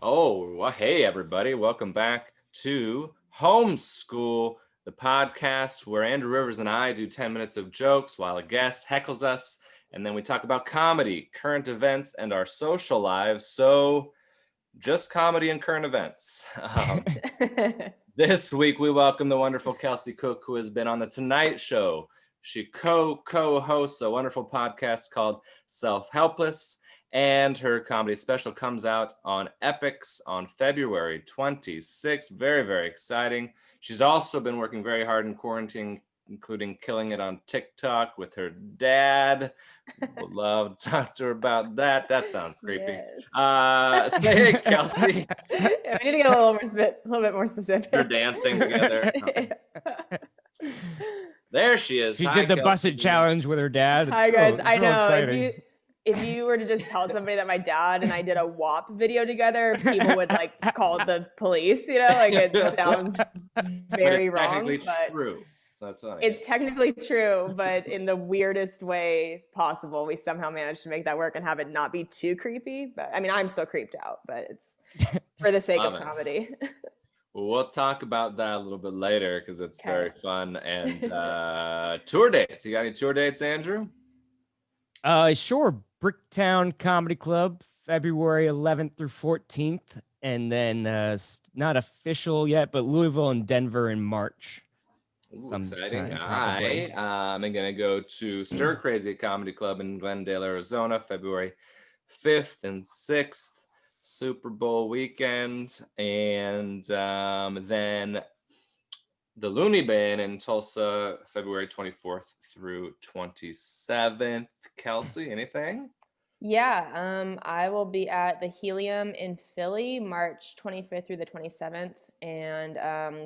Oh, well, hey, everybody. Welcome back to Homeschool, the podcast where Andrew Rivers and I do 10 minutes of jokes while a guest heckles us. And then we talk about comedy, current events, and our social lives. So just comedy and current events. This week, we welcome the wonderful Kelsey Cook, who has been on The Tonight Show. She co-hosts a wonderful podcast called Self-Helpless. And her comedy special comes out on Epix on February 26th. Very, very exciting. She's also been working very hard in quarantine, including killing it on TikTok with her dad. Would love to talk to her about that. That sounds creepy. Yes. Say it, Kelsey. Yeah, we need to get a little bit more specific. You're dancing together. There she is. She Hi, did the Kelsey. Busset challenge with her dad. Hi guys. It's I real know exciting. if you were to just tell somebody that my dad and I did a WAP video together, people would like call the police. You know, like it sounds very but it's wrong. Technically but true. So that's funny. It's technically true, but in the weirdest way possible, we somehow managed to make that work and have it not be too creepy. But I mean, I'm still creeped out, but it's for the sake of comedy. Well, we'll talk about that a little bit later because it's very fun. And tour dates. You got any tour dates, Andrew? Sure. Bricktown Comedy Club, February 11th through 14th. And then not official yet, but Louisville and Denver in March. Ooh, exciting. I'm going to go to Stir Crazy Comedy Club in Glendale, Arizona, February 5th and 6th, Super Bowl weekend. And then the Looney Bin in Tulsa, February 24th through 27th. Kelsey, anything? Yeah, I will be at the Helium in Philly, March 25th through the 27th, and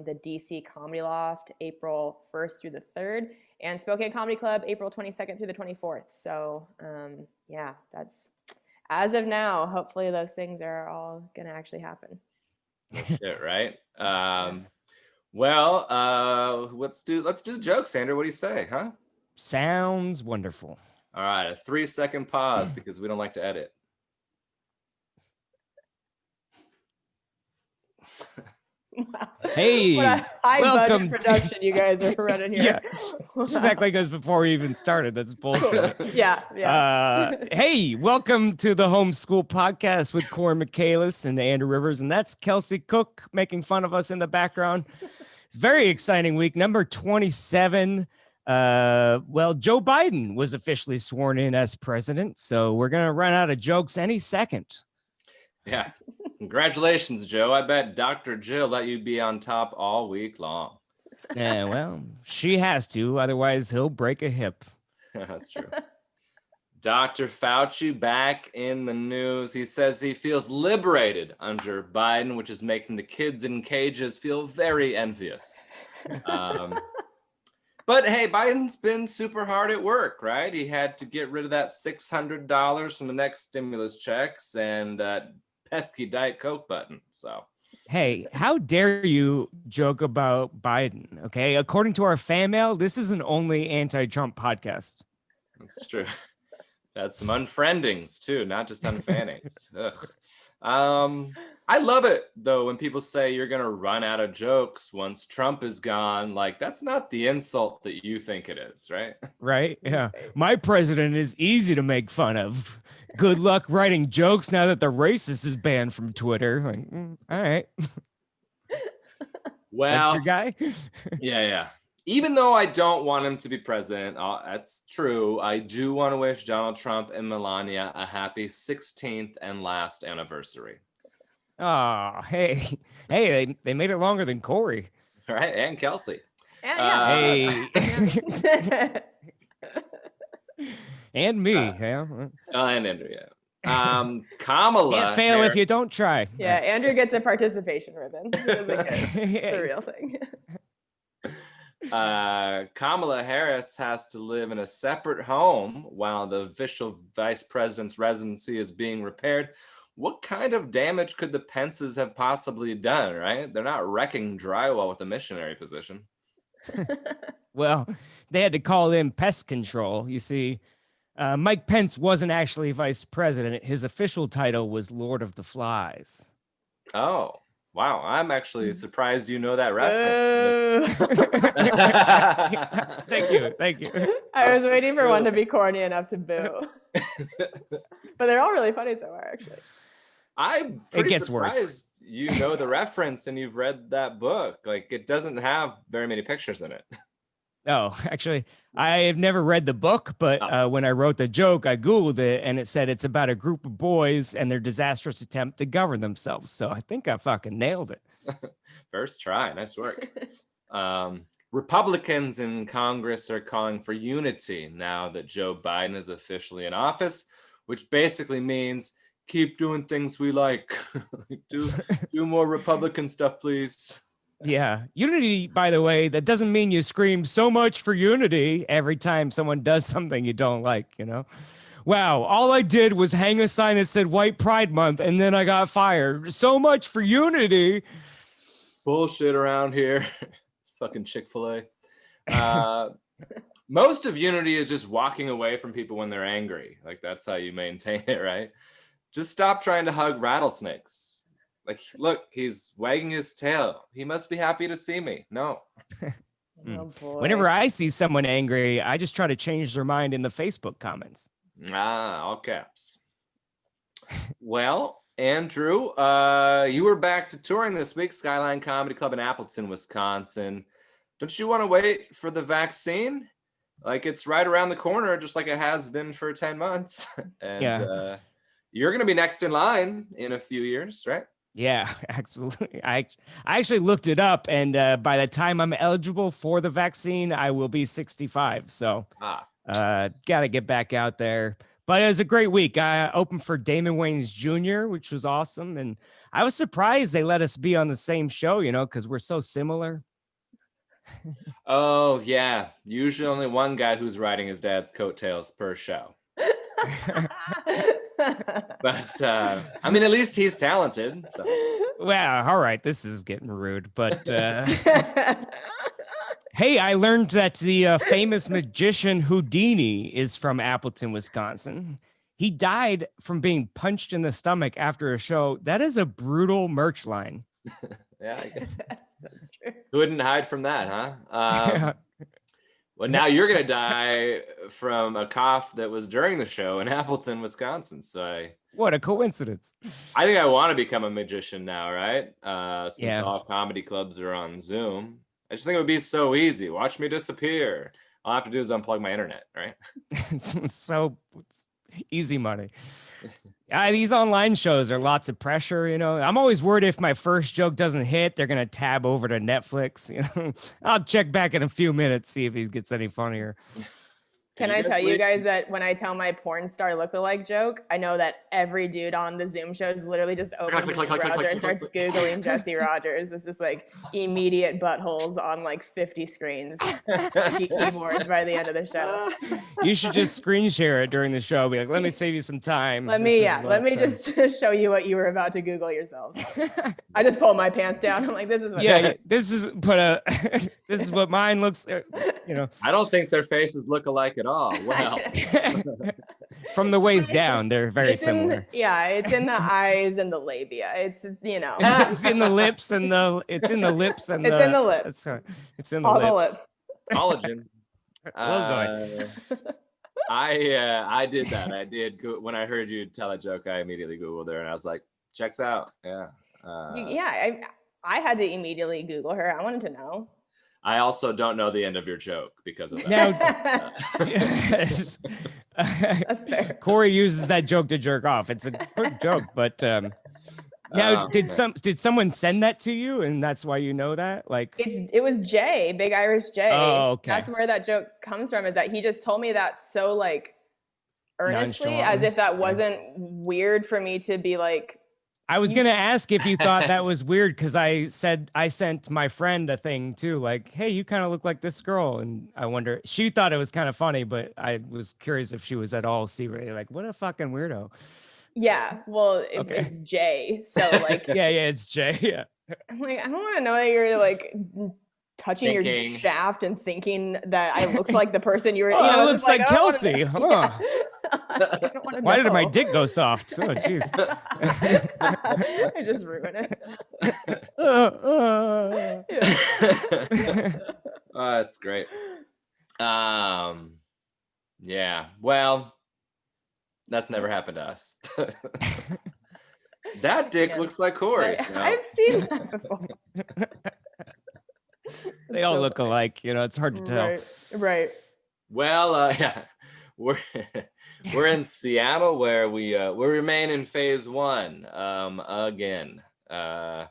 the DC Comedy Loft, April 1st through the 3rd, and Spokane Comedy Club, April 22nd through the 24th. So, yeah, that's as of now. Hopefully, those things are all gonna actually happen. Shit, right? Well, let's do the jokes, Andrew. What do you say, huh? Sounds wonderful. All right, a 3-second pause because we don't like to edit. Wow. Hey, what a high welcome budget production you guys are running here. Yeah, just act like this before we even started. That's bullshit. Yeah. Hey, welcome to the Homeschool Podcast with Cory Michaelis and Andrew Rivers, and that's Kelsey Cook making fun of us in the background. It's a very exciting week, number 27. Well, Joe Biden was officially sworn in as president, so we're gonna run out of jokes any second. Yeah. Congratulations, Joe. I bet Dr. Jill let you be on top all week long. Yeah, well, she has to, otherwise he'll break a hip. That's true. Dr. Fauci back in the news. He says he feels liberated under Biden, which is making the kids in cages feel very envious. But hey, Biden's been super hard at work, right? He had to get rid of that $600 from the next stimulus checks and pesky Diet Coke button. So, hey, how dare you joke about Biden? Okay, according to our fan mail, this is an only anti-Trump podcast. That's true. Had some unfriendings too, not just unfannings. I love it though when people say you're gonna run out of jokes once Trump is gone. Like, that's not the insult that you think it is, right? Right? Yeah. My president is easy to make fun of. Good luck writing jokes now that the racist is banned from Twitter. Like, all right. Well, that's your guy. Yeah. Even though I don't want him to be president, that's true. I do want to wish Donald Trump and Melania a happy 16th and last anniversary. Oh, hey, they made it longer than Cory. Right, and Kelsey. Yeah. Hey. And me. Yeah. And Andrew, yeah. Kamala. Can't fail if you don't try. Yeah, Andrew gets a participation ribbon. The real thing. Kamala Harris has to live in a separate home while the official vice president's residency is being repaired. What kind of damage could the Pences have possibly done, right? They're not wrecking drywall with a missionary position. Well, they had to call in pest control. You see, Mike Pence wasn't actually vice president. His official title was Lord of the Flies. Oh, wow. I'm actually surprised you know that reference. Thank you. I was waiting for one to be corny enough to boo. But they're all really funny so far, actually. I'm pretty gets surprised worse. you know the reference and you've read that book. Like, it doesn't have very many pictures in it. Oh, actually, I have never read the book, but when I wrote the joke, I Googled it and it said it's about a group of boys and their disastrous attempt to govern themselves. So I think I fucking nailed it. First try. Nice work. Republicans in Congress are calling for unity now that Joe Biden is officially in office, which basically means keep doing things we like. do more Republican stuff, please. Yeah. Unity, by the way, that doesn't mean you scream so much for unity every time someone does something you don't like, you know? Wow, all I did was hang a sign that said White Pride Month and then I got fired. So much for unity. It's bullshit around here. Fucking Chick-fil-A. Most of unity is just walking away from people when they're angry. Like, that's how you maintain it, right? Just stop trying to hug rattlesnakes. Like, look, he's wagging his tail. He must be happy to see me. No. Oh, boy. Whenever I see someone angry, I just try to change their mind in the Facebook comments. All caps. Well, Andrew, you were back to touring this week, Skyline Comedy Club in Appleton, Wisconsin. Don't you want to wait for the vaccine? Like, it's right around the corner, just like it has been for 10 months. And you're going to be next in line in a few years, right? Yeah, absolutely. I actually looked it up, and by the time I'm eligible for the vaccine, I will be 65. So got to get back out there. But it was a great week. I opened for Damon Wayans Jr., which was awesome. And I was surprised they let us be on the same show, you know, because we're so similar. Oh, yeah. Usually only one guy who's riding his dad's coattails per show. But I mean, at least he's talented. So. Well, all right, this is getting rude, but hey, I learned that the famous magician Houdini is from Appleton, Wisconsin. He died from being punched in the stomach after a show. That is a brutal merch line. Yeah, I guess. That's true. Who wouldn't hide from that, huh? Well, now you're going to die from a cough that was during the show in Appleton, Wisconsin. So what a coincidence. I think I want to become a magician now, right? Since all comedy clubs are on Zoom. I just think it would be so easy. Watch me disappear. All I have to do is unplug my internet, right? It's so easy money. These online shows are lots of pressure, you know. I'm always worried if my first joke doesn't hit, they're going to tab over to Netflix. You know, I'll check back in a few minutes, see if he gets any funnier. Can I tell you guys that when I tell my porn star lookalike joke, I know that every dude on the Zoom shows literally just opens his browser and starts Googling Jesse Rogers. It's just like immediate buttholes on like 50 screens, sticky keyboards by the end of the show. You should just screen share it during the show. Be like, let me save you some time. Let me just show you what you were about to Google yourselves. I just pulled my pants down. I'm like, this is what. This is what mine looks. You know, I don't think their faces look alike at all. Well, from the waist down, they're very similar. It's in the eyes and the labia. It's, you know, it's in the lips and it's in the lips. It's in the lips. It's in the all lips. The lips. Collagen. Well, I did that. I did. When I heard you tell a joke, I immediately Googled her and I was like, checks out. Yeah. I had to immediately Google her. I wanted to know. I also don't know the end of your joke because of that. Now, that's fair. Cory uses that joke to jerk off. It's a good joke, but now did someone send that to you, and that's why you know that? Like, it was Jay, Big Irish Jay. Oh, okay. That's where that joke comes from. Is that he just told me that so like earnestly, as if that wasn't weird for me to be like. I was gonna ask if you thought that was weird because I sent my friend a thing too, like, hey, you kind of look like this girl, and I wonder, she thought it was kind of funny, but I was curious if she was at all secretly like, what a fucking weirdo. Yeah, well, it's Jay, so like, it's Jay. Yeah, I'm like, I don't want to know that you're like touching your shaft and thinking that I looked like the person you were. It looks like Kelsey. Huh? I don't want to know. Why did my dick go soft? Oh, jeez. I just ruined it. Oh, that's great. Yeah. Well, that's never happened to us. That dick looks like Cory's. No. I've seen that before. They all look alike, it's hard to tell. Right. Well, yeah, we're in Seattle where we remain in phase 1 again. But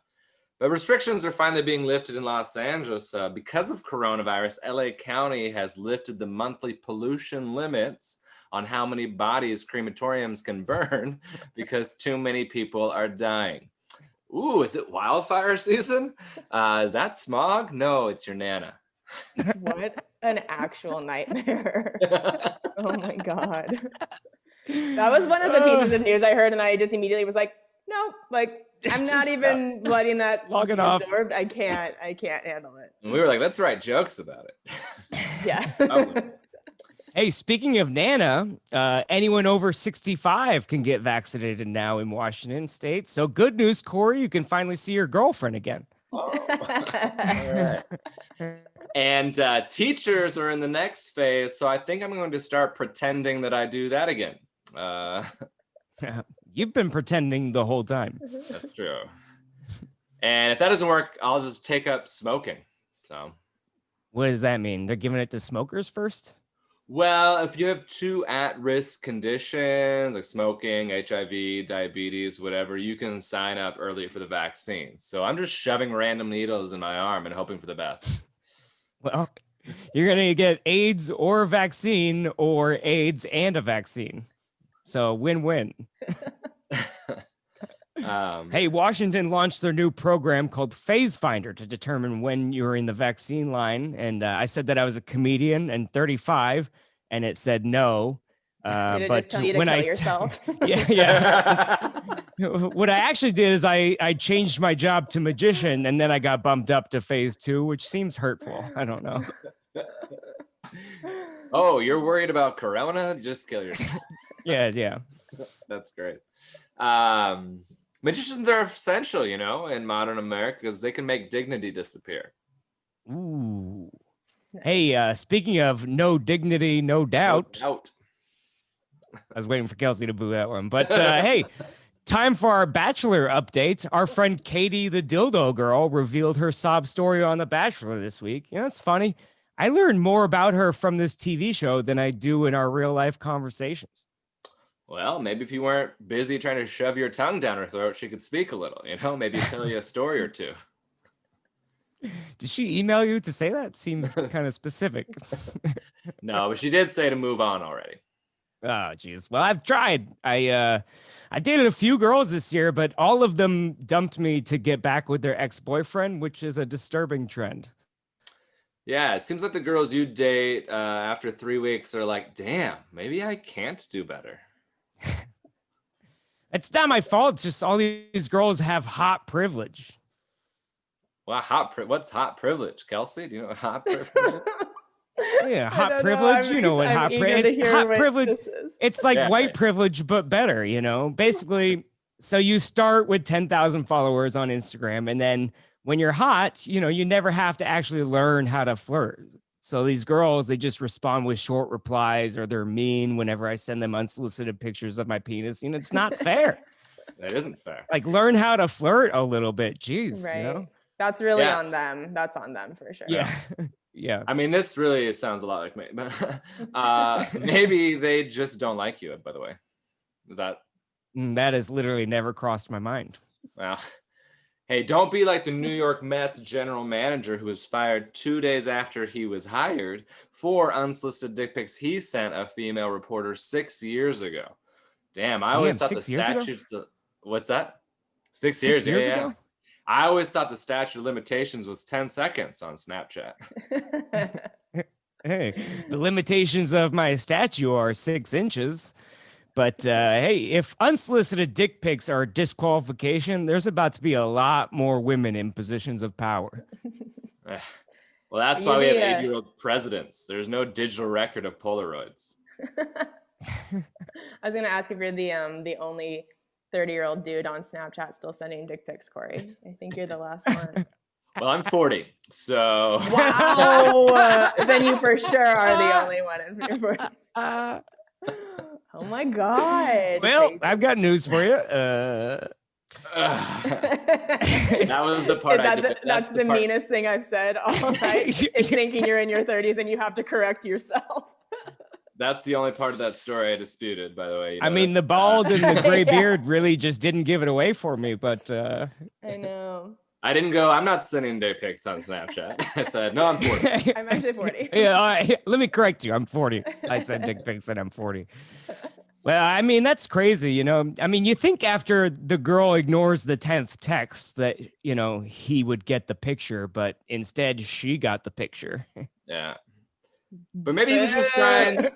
restrictions are finally being lifted in Los Angeles because of coronavirus. LA County has lifted the monthly pollution limits on how many bodies crematoriums can burn because too many people are dying. Ooh, is it wildfire season? Is that smog? No, it's your Nana. What an actual nightmare. Oh my God. That was one of the pieces of news I heard, and I just immediately was like, nope, like I'm not even letting that log it be off. absorbed. I can't handle it. And we were like, let's write jokes about it. Yeah. Hey, speaking of Nana, anyone over 65 can get vaccinated now in Washington State. So good news, Cory, you can finally see your girlfriend again. Oh. All right. And teachers are in the next phase, so I think I'm going to start pretending that I do that again. You've been pretending the whole time. That's true. And if that doesn't work, I'll just take up smoking. So, what does that mean? They're giving it to smokers first? Well, if you have 2 at-risk conditions like smoking, HIV, diabetes, whatever, you can sign up early for the vaccine. So I'm just shoving random needles in my arm and hoping for the best. Well, you're going to get AIDS or a vaccine or AIDS and a vaccine. So win-win. Hey, Washington launched their new program called Phase Finder to determine when you're in the vaccine line. And I said that I was a comedian and 35, and it said no. Did it but just tell you to when kill I yourself? yeah. What I actually did is I changed my job to magician, and then I got bumped up to phase 2, which seems hurtful. I don't know. Oh, you're worried about corona? Just kill yourself. Yeah. That's great. Magicians are essential, in modern America because they can make dignity disappear. Ooh. Hey, speaking of no dignity, no doubt. No doubt. I was waiting for Kelsey to boo that one. But hey, time for our Bachelor update. Our friend Katie, the dildo girl, revealed her sob story on The Bachelor this week. It's funny. I learned more about her from this TV show than I do in our real life conversations. Well, maybe if you weren't busy trying to shove your tongue down her throat, she could speak a little, maybe tell you a story or two. Did she email you to say that? Seems kind of specific. No, but she did say to move on already. Oh, geez. Well, I've tried. I dated a few girls this year, but all of them dumped me to get back with their ex-boyfriend, which is a disturbing trend. Yeah, it seems like the girls you date after 3 weeks are like, damn, maybe I can't do better. It's not my fault. It's just all these girls have hot privilege. Well, what's hot privilege? Kelsey, do you know what hot privilege is? Yeah, hot privilege. You know what hot privilege is. It's like white privilege, but better, Basically, so you start with 10,000 followers on Instagram, and then when you're hot, you never have to actually learn how to flirt. So these girls, they just respond with short replies, or they're mean whenever I send them unsolicited pictures of my penis. It's not fair. That isn't fair. Like, learn how to flirt a little bit. Jeez, right. That's really on them. That's on them for sure. Yeah. Yeah. I mean, this really sounds a lot like me, but maybe they just don't like you, by the way. Is that? That has literally never crossed my mind. Well, hey, don't be like the New York Mets general manager who was fired 2 days after he was hired for unsolicited dick pics he sent a female reporter 6 years ago. Damn, I always thought the statutes. What's that? 6 years ago? Yeah. I always thought the statute of limitations was 10 seconds on Snapchat. Hey, the limitations of my statue are 6 inches. But hey, if unsolicited dick pics are a disqualification, there's about to be a lot more women in positions of power. Well, that's why we have 8-year-old presidents. There's no digital record of Polaroids. I was gonna ask if you're the only 30-year-old dude on Snapchat still sending dick pics, Cory. I think you're the last one. Well, I'm 40, so Wow. Then you for sure are the only one in your 40s. Oh my God. Well, Crazy. I've got news for you. that was the part that's the meanest thing I've said all night, is thinking you're in your 30s and you have to correct yourself. That's the only part of that story I disputed, by the way. You know, I mean, the bald and the gray Yeah. beard really just didn't give it away for me, but I know. I didn't go, I'm not sending dick pics on Snapchat. I said, no, I'm 40. I'm actually 40. Yeah, all right, let me correct you. I'm 40. I said dick pics and I'm 40. Well, I mean, that's crazy, you know. I mean, you think after the girl ignores the 10th text that, you know, he would get the picture, but instead she got the picture. Yeah. But maybe he was just trying.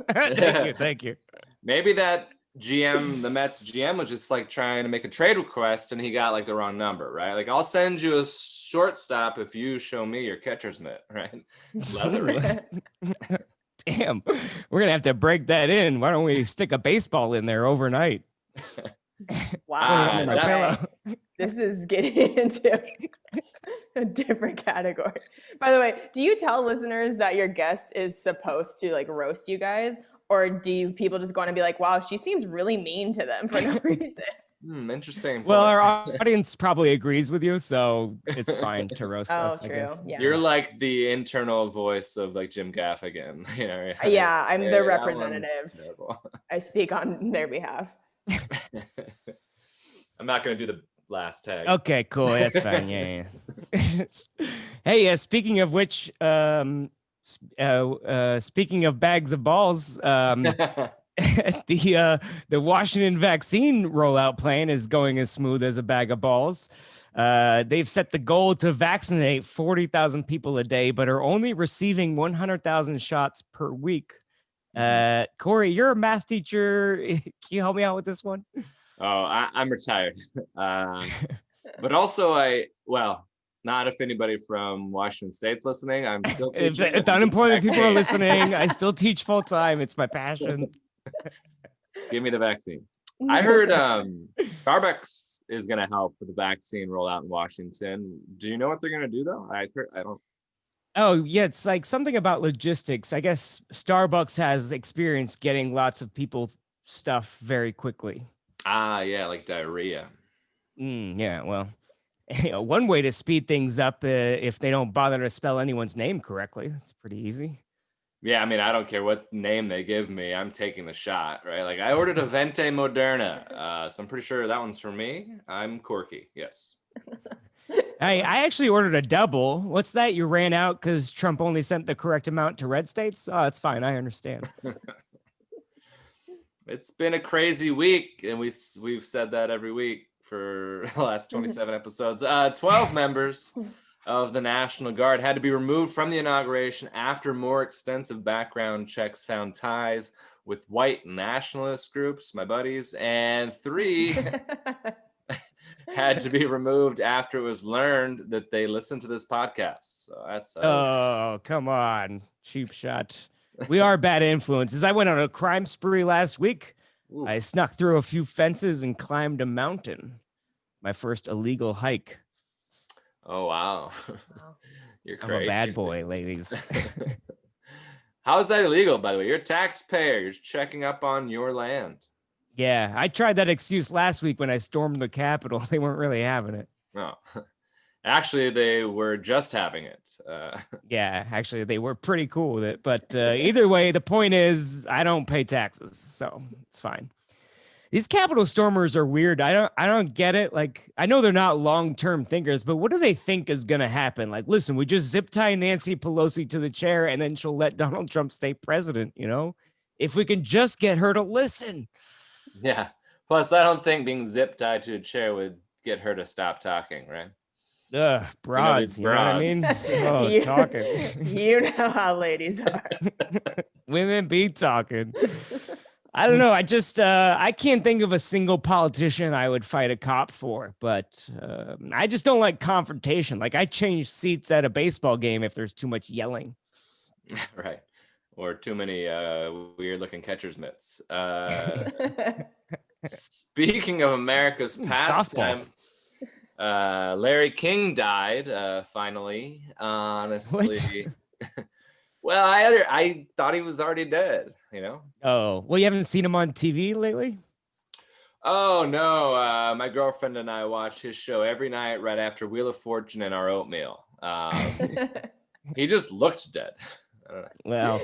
Thank you. Maybe that GM, the Mets GM, was just like trying to make a trade request and he got like the wrong number, right? Like, I'll send you a shortstop if you show me your catcher's mitt, right? Love it, right? Damn, we're gonna have to break that in. Why don't we stick a baseball in there overnight? Wow. Ah, This is getting into a different category. By the way, do you tell listeners that your guest is supposed to like roast you guys? Or do people just go on and be like, wow, she seems really mean to them for no reason? Interesting. Well, our audience probably agrees with you, so it's fine to roast us. Oh, true. I guess. Yeah. You're like the internal voice of like Jim Gaffigan. You know, Yeah, I'm hey, the that representative. one's terrible. I I speak on their behalf. I'm not going to do the last tag. Okay, cool. That's fine. Yeah. Hey, speaking of which, speaking of bags of balls, the Washington vaccine rollout plan is going as smooth as a bag of balls. They've set the goal to vaccinate 40,000 people a day, but are only receiving 100,000 shots per week. Cory, you're a math teacher. Can you help me out with this one? Oh, I'm retired. But also not if anybody from Washington State's listening. I'm still teaching. If the unemployment people are listening, I still teach full time. It's my passion. Give me the vaccine. I heard Starbucks is going to help with the vaccine rollout in Washington. Do you know what they're going to do though? I don't. Oh, yeah, it's like something about logistics. I guess Starbucks has experience getting lots of people stuff very quickly. Yeah, like diarrhea. Yeah, well, one way to speed things up if they don't bother to spell anyone's name correctly. It's pretty easy. Yeah, I mean, I don't care what name they give me. I'm taking the shot, right? Like I ordered a Venti Moderna, so I'm pretty sure that one's for me. I'm Corky, yes. I actually ordered a double. What's that? You ran out because Trump only sent the correct amount to red states? Oh, it's fine. I understand. It's been a crazy week, and we've said that every week for the last 27 episodes. 12 members of the National Guard had to be removed from the inauguration after more extensive background checks found ties with white nationalist groups, my buddies, and 3 had to be removed after it was learned that they listened to this podcast. So that's oh, come on, cheap shot. We are bad influences. I went on a crime spree last week. Ooh. I snuck through a few fences and climbed a mountain. My first illegal hike. Oh, wow. You're crazy. I'm a bad boy, ladies. How is that illegal, by the way? You're a taxpayer. You're checking up on your land. Yeah, I tried that excuse last week when I stormed the Capitol. They weren't really having it. No. Actually, they were just having it. Yeah, actually, they were pretty cool with it. But either way, the point is I don't pay taxes, so it's fine. These Capitol stormers are weird. I don't get it. Like, I know they're not long-term thinkers, but what do they think is going to happen? Like, listen, we just zip tie Nancy Pelosi to the chair and then she'll let Donald Trump stay president, you know? If we can just get her to listen. Yeah. Plus, I don't think being zip tied to a chair would get her to stop talking, right? Broads, you know what I mean? Oh, talking. You know how ladies are. Women be talking. I don't know. I just I can't think of a single politician I would fight a cop for, but I just don't like confrontation. Like I change seats at a baseball game if there's too much yelling. Right. or too many weird-looking catcher's mitts. Speaking of America's pastime, Larry King died finally. Honestly, well, I thought he was already dead. You know. Oh, well, you haven't seen him on TV lately? Oh no, my girlfriend and I watch his show every night right after Wheel of Fortune and our oatmeal. He just looked dead. I don't know. Well,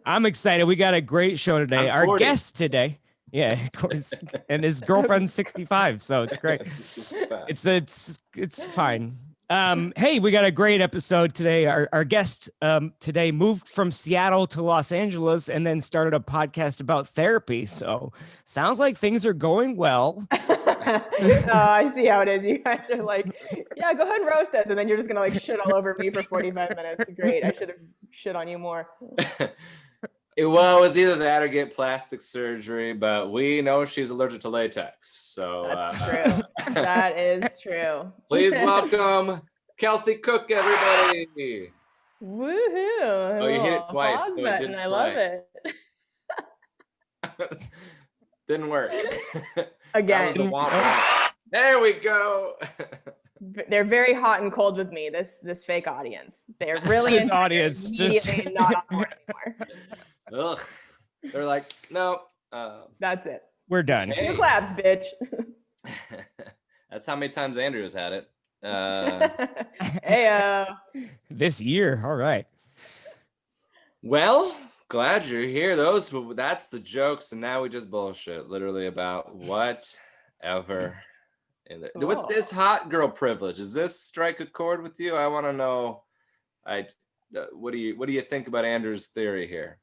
I'm excited. We got a great show today. I'm Our 40. guest today, yeah, of course, and his girlfriend's 65, so it's great. It's fine. Hey, we got a great episode today. Our guest today moved from Seattle to Los Angeles and then started a podcast about therapy. So sounds like things are going well. Oh, I see how it is. You guys are like, yeah, go ahead and roast us, and then you're just gonna like shit all over me for 45 minutes. Great. I should have shit on you more. Well, it was either that or get plastic surgery, but we know she's allergic to latex. So that's true. That is true. Please welcome Kelsey Cook, everybody. Woohoo! Oh, you hit it twice, Pause so it button. didn't I love play. it. Didn't work. Again. That was the womp womp. There we go. They're very hot and cold with me. This fake audience. They're really This audience just not on board anymore. Ugh. They're like, no. That's it. We're done. Two claps, bitch. That's how many times Andrew has had it. Hey, This year, all right. Well, glad you're here. That's the jokes, and now we just bullshit literally about whatever. With this hot girl privilege, does this strike a chord with you? I want to know. What do you think about Andrew's theory here?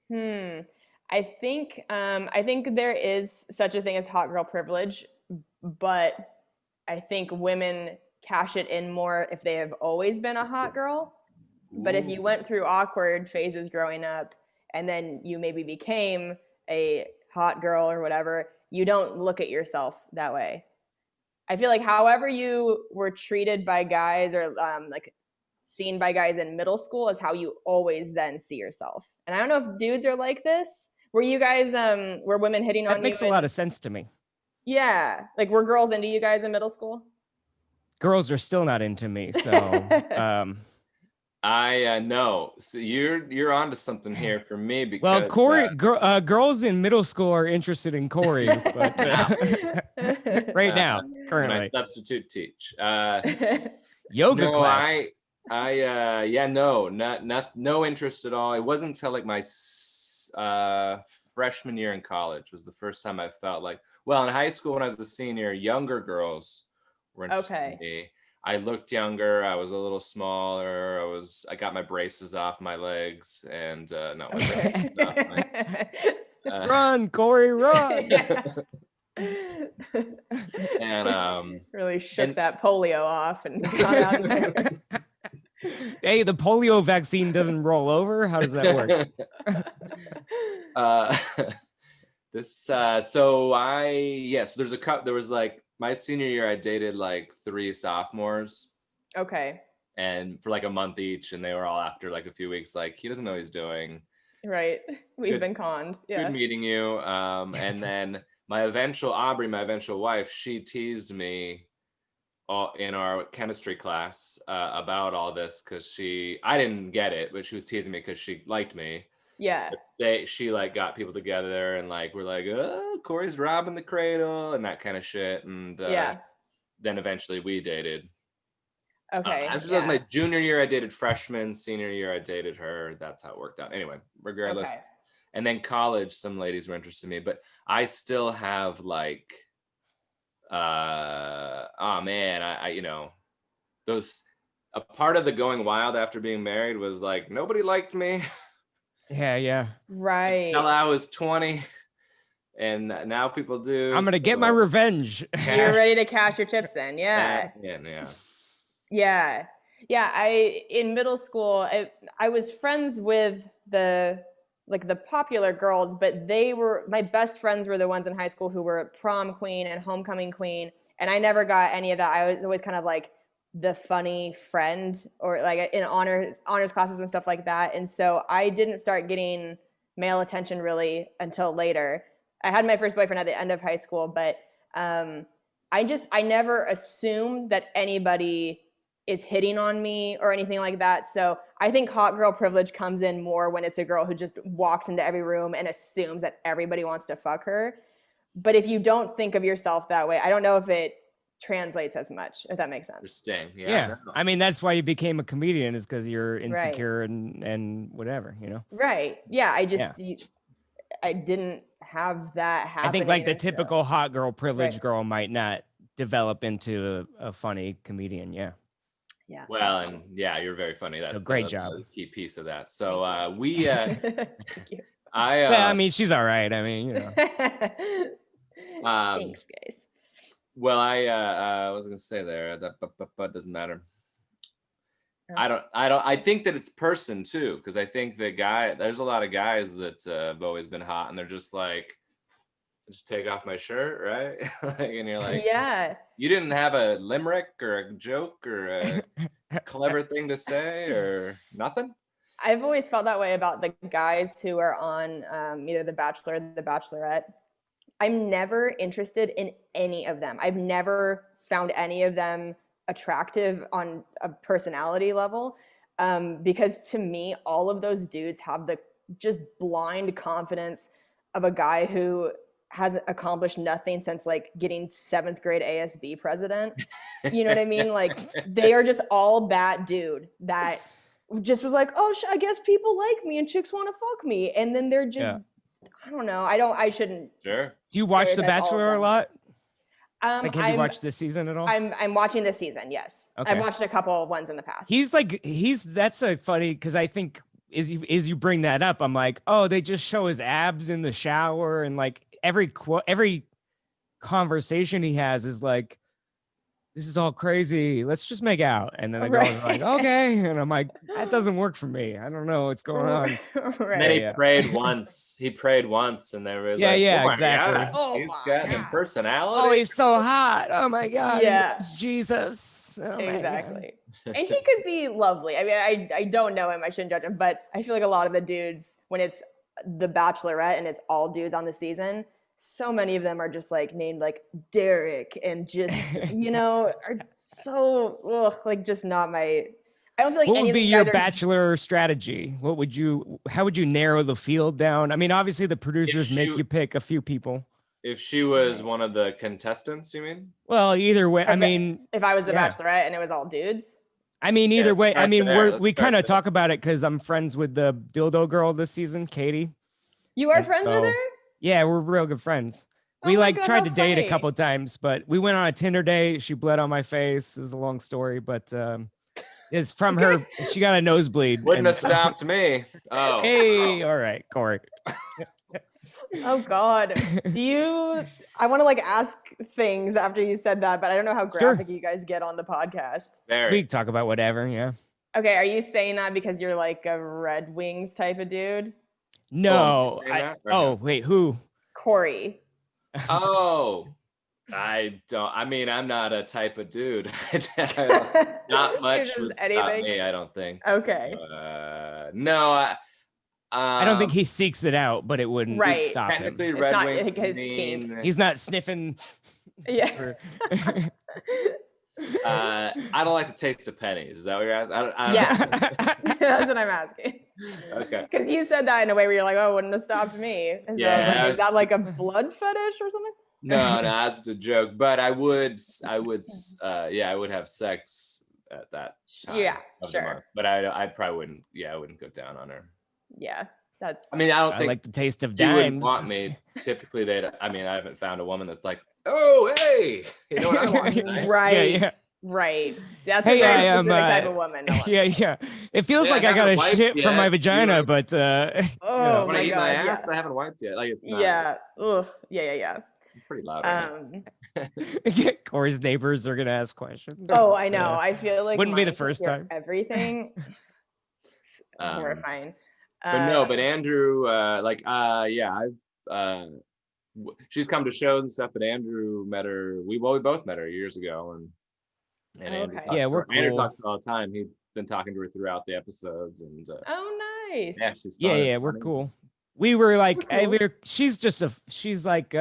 I think there is such a thing as hot girl privilege, but I think women cash it in more if they have always been a hot girl. But if you went through awkward phases growing up and then you maybe became a hot girl or whatever, you don't look at yourself that way. I feel like however you were treated by guys or like seen by guys in middle school is how you always then see yourself. And I don't know if dudes are like this. Were you guys, were women hitting on you? That makes a lot of sense to me. Yeah. Like, were girls into you guys in middle school? Girls are still not into me, so I know. So you're onto something here for me because well, Cory, girls in middle school are interested in Cory, but right now, currently, my substitute teach. Yoga class. No interest at all. It wasn't until like my freshman year in college was the first time I felt like, well, in high school when I was a senior, younger girls were interested in me. I looked younger. I was a little smaller. I got my braces off my legs, and no, my braces off run, Cory, run! And really shook that polio off and got out of there. Hey, the polio vaccine doesn't roll over. How does that work? There was like my senior year, I dated like 3 sophomores. Okay. And for like a month each, and they were all after like a few weeks, like, he doesn't know what he's doing. Right. We've been conned. Yeah. Good meeting you. And then my eventual wife, she teased me in our chemistry class about all this because I didn't get it, but she was teasing me because she liked me. Yeah. She like got people together and like we're like, oh, Cory's robbing the cradle and that kind of shit. And then eventually we dated. Okay. That was my junior year. I dated freshman. Senior year, I dated her. That's how it worked out. Anyway, regardless. Okay. And then college, some ladies were interested in me, but I still have like, oh man, a part of the going wild after being married was like, nobody liked me. Yeah. Right. Until I was 20. And now people do. I'm going to get my revenge. You're ready to cash your chips in. Yeah. Yeah. In middle school, I was friends with the popular girls, but my best friends were the ones in high school who were prom queen and homecoming queen. And I never got any of that. I was always kind of like the funny friend, or like in honors classes and stuff like that. And so I didn't start getting male attention really until later. I had my first boyfriend at the end of high school, but I never assumed that anybody is hitting on me or anything like that. So I think hot girl privilege comes in more when it's a girl who just walks into every room and assumes that everybody wants to fuck her. But if you don't think of yourself that way, I don't know if it translates as much, if that makes sense. Interesting. Yeah. No. I mean, that's why you became a comedian, is because you're Right. insecure and whatever, you know? Right. Yeah. I didn't have that happen. I think like the typical hot girl privilege Right. girl might not develop into a funny comedian. Yeah. Yeah. Well, and yeah, you're very funny. That's So great the job. key piece of that. So we Thank you. Well, I mean, she's all right. I mean, you know. Thanks, guys. Well, I was gonna say there, but doesn't matter. I think that it's person too, because I think there's a lot of guys that have always been hot, and they're just like, just take off my shirt, right? Like, and you're like, yeah, you didn't have a limerick or a joke or a clever thing to say or nothing. I've always felt that way about the guys who are on either The Bachelor or The Bachelorette. I'm never interested in any of them. I've never found any of them attractive on a personality level, because to me, all of those dudes have the just blind confidence of a guy who hasn't accomplished nothing since like getting 7th grade ASB president. You know what I mean? Like, they are just all that dude that just was like, oh, I guess people like me and chicks want to fuck me. And then they're just, I don't know. I shouldn't. Sure. Do you watch The Bachelor a lot? Like, have you watched this season at all? I'm watching this season. Yes. Okay. I've watched a couple of ones in the past. That's a funny, because I think as you bring that up, I'm like, oh, they just show his abs in the shower, and like every conversation he has is like, this is all crazy, let's just make out. And then the girls are like, okay. And I'm like, that doesn't work for me. I don't know what's going on. Right. Then he prayed once. He prayed once, and there was like, oh exactly. God, he's got the personality. Oh, he's so hot. Oh my God. Yeah. Jesus. Oh exactly. And he could be lovely. I mean, I don't know him. I shouldn't judge him. But I feel like a lot of the dudes, when it's The Bachelorette and it's all dudes on the season, so many of them are just like named like Derek and just, you know, are so like just not my. I don't feel like what would be your Bachelor strategy? How would you narrow the field down? I mean, obviously the producers make you pick a few people. If she was one of the contestants, you mean? Well, either way, I mean, if I was the Bachelorette and it was all dudes. I mean, either way, I mean, we kind of talk about it because I'm friends with the dildo girl this season, Katie. You are friends with her? Yeah, we're real good friends. We tried to date a couple of times, but we went on a Tinder date. She bled on my face. This is a long story, but it's from her. She got a nosebleed. Wouldn't have stopped me. Oh. Hey, all right, Cory. Oh God. I want to like ask things after you said that, but I don't know how graphic you guys get on the podcast. We talk about whatever, yeah. Okay, are you saying that because you're like a Red Wings type of dude? No. Wait, who? Cory. Oh. I don't. I mean, I'm not a type of dude. Not much would stop me, I don't think. Okay. No, I don't think he seeks it out, but it wouldn't stop him. Technically, Red Wings he's not sniffing. Yeah. I don't like the taste of pennies. Is that what you're asking? That's what I'm asking. Okay. Because you said that in a way where you're like, oh, it wouldn't have stopped me. So is that like a blood fetish or something? No, that's a joke. But I would have sex at that time. Yeah, sure. But I probably wouldn't. Yeah, I wouldn't go down on her. Yeah, that's. I mean, I don't think I like the taste of dimes. Wouldn't want me. Typically, I haven't found a woman that's like, oh, hey, you know what I want tonight? Right. Right. That's a very specific type of woman. Yeah. It feels like I got a shit from my vagina, but oh my God, my ass, I haven't wiped yet. Like, it's not. Yeah. Ugh. Yeah. It's pretty loud. Right Cory's neighbors are gonna ask questions. Oh, I know. I feel like wouldn't be the first time. Everything. Horrifying. But Andrew, she's come to shows and stuff. But Andrew met her. We both met her years ago, and And Oh, Andrew okay. talks Yeah, to we're her. Andrew cool. talks to her all the time. He's been talking to her throughout the episodes, and Oh, nice. yeah, she's Yeah, fun and yeah, we're funny. cool. We were like, We're cool. she's like,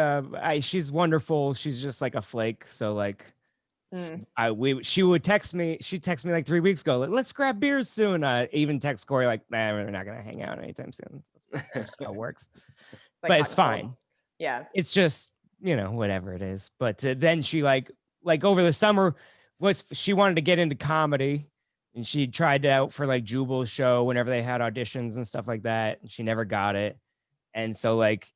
she's wonderful. She's just like a flake. So like, she would text me. She texted me like 3 weeks ago. Like, let's grab beers soon. Even text Cory like, nah, we're not gonna hang out anytime soon. That's how it works. Like But hot it's and cold. fine. Yeah. It's just, whatever it is. But then she like over the summer she wanted to get into comedy, and she tried out for like Jubal's show whenever they had auditions and stuff like that, and she never got it. And so like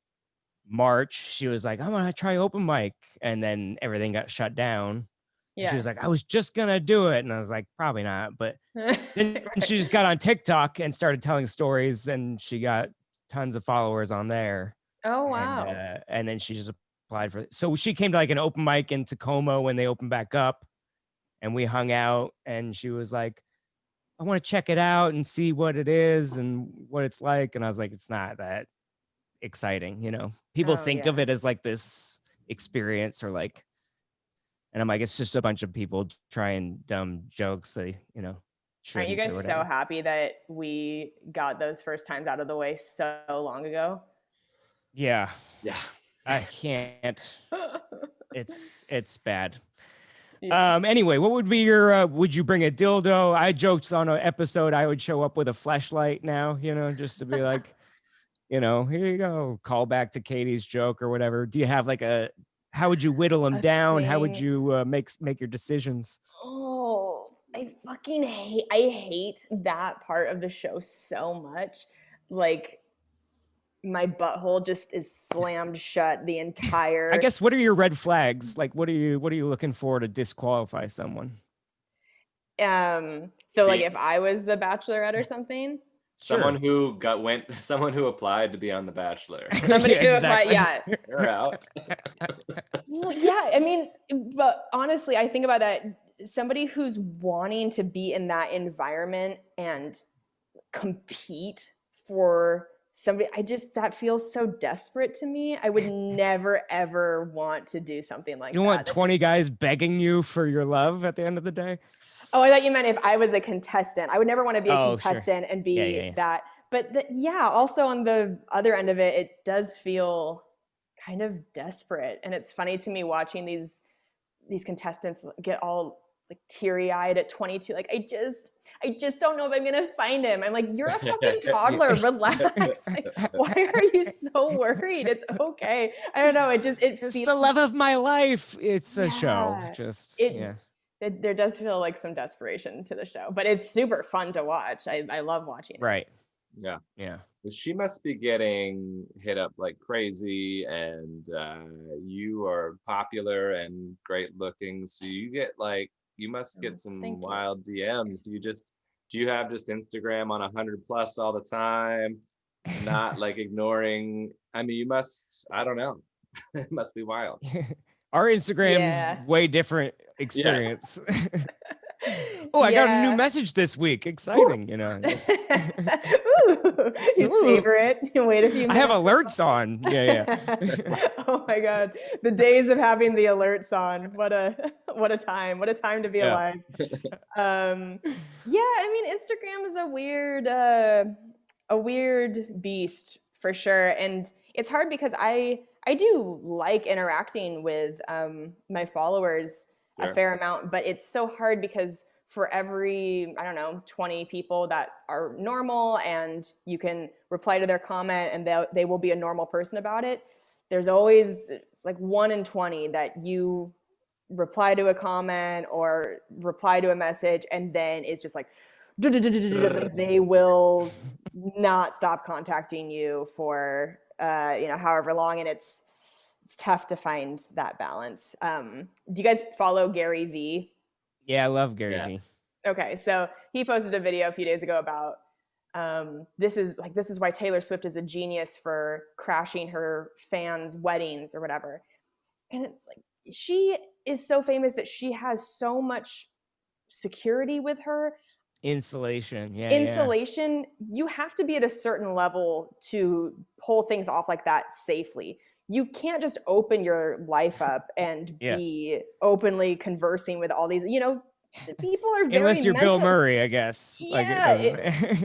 March, she was like, I'm gonna try open mic, and then everything got shut down. Yeah. She was like, I was just gonna do it, and I was like, probably not. But then Right. she just got on TikTok and started telling stories, and she got tons of followers on there. Oh, wow. And then she just applied for it. So she came to like an open mic in Tacoma when they opened back up, and we hung out, and she was like, I want to check it out and see what it is and what it's like. And I was like, it's not that exciting, people Oh, think yeah. of it as like this experience, or like, and I'm like, it's just a bunch of people trying dumb jokes they, Aren't you shouldn't, guys or so whatever. happy that we got those first times out of the way so long ago? Yeah, Yeah. I can't. It's bad. Yeah. Anyway, what would be your would you bring a dildo? I joked on an episode I would show up with a fleshlight now, just to be like, here you go, call back to Katie's joke or whatever. Do you have like how would you whittle them A down? How would thing. you make your decisions? Oh, I hate that part of the show so much. Like, my butthole just is slammed shut the entire. I guess, what are your red flags? Like, what are you looking for to disqualify someone? So like if I was the Bachelorette or something. Someone who someone who applied to be on The Bachelor. Somebody Yeah, who exactly. applied, yeah. They're out. Well, yeah, I mean, but honestly, I think about that. Somebody who's wanting to be in that environment and compete for somebody, that feels so desperate to me. I would never, ever want to do something like that. You don't want 20 guys begging you for your love at the end of the day? Oh, I thought you meant if I was a contestant. I would never want to be a contestant sure. and be Yeah. that. But also on the other end of it, it does feel kind of desperate. And it's funny to me watching these contestants get all like teary-eyed at 22. Like, I just don't know if I'm gonna find him. I'm like, you're a fucking toddler. Relax. Like, why are you so worried? It's okay. I don't know. It It's feels the love of my life. It's a show. There does feel like some desperation to the show, but it's super fun to watch. I love watching it. Right. Yeah. Yeah. She must be getting hit up like crazy, and you are popular and great looking, so you must get some wild DMs. Do you have just Instagram on 100+ all the time, not like ignoring? I mean, I don't know. It must be wild. Our Instagram's way different experience. Oh, I got a new message this week. Exciting, Ooh, you savor it. You wait a few minutes. I have alerts on. Yeah. Oh my God. The days of having the alerts on. What a time. What a time to be alive. I mean, Instagram is a weird beast for sure. And it's hard because I do like interacting with my followers a fair amount, but it's so hard because for every, 20 people that are normal and you can reply to their comment and they will be a normal person about it, there's always, it's like 1 in 20 that you reply to a comment or reply to a message and then it's just like, they will not stop contacting you for however long, and it's tough to find that balance. Do you guys follow Gary Vee? Yeah, I love Gary Vee. Okay, so he posted a video a few days ago about this is why Taylor Swift is a genius for crashing her fans' weddings or whatever. And it's like, she is so famous that she has so much security with her. Insulation. You have to be at a certain level to pull things off like that safely. You can't just open your life up and be openly conversing with all these, people are very Unless you're Bill Murray, I guess. Yeah,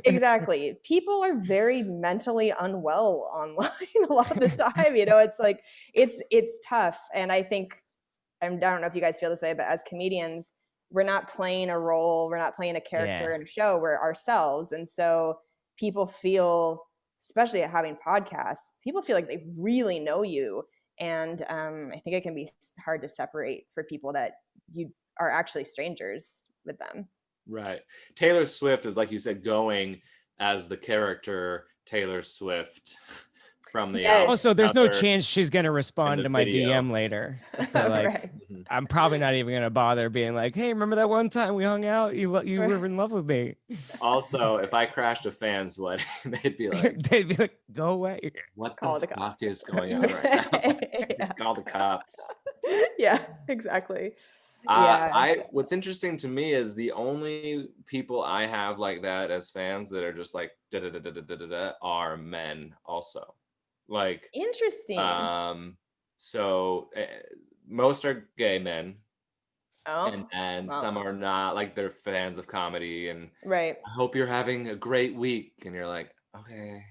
exactly. People are very mentally unwell online a lot of the time. It's like it's tough. And I think I don't know if you guys feel this way, but as comedians, we're not playing a role, we're not playing a character in a show, we're ourselves. And so people feel, especially at having podcasts, people feel like they really know you. And I think it can be hard to separate for people that you are actually strangers with them. Right. Taylor Swift is, like you said, going as the character Taylor Swift from the album. Also, there's no chance she's gonna respond to my video. DM later. So like, I'm probably not even gonna bother being like, "Hey, remember that one time we hung out? You were in love with me." Also, if I crashed a fan's wedding, they'd be like, "Go away! What the fuck is going on right now?" Yeah. Call the cops. Yeah, exactly. What's interesting to me is the only people I have like that as fans that are just like are men also. Like, interesting. So most are gay men. Oh, and some are not, like they're fans of comedy and right. I hope you're having a great week, and you're like, okay,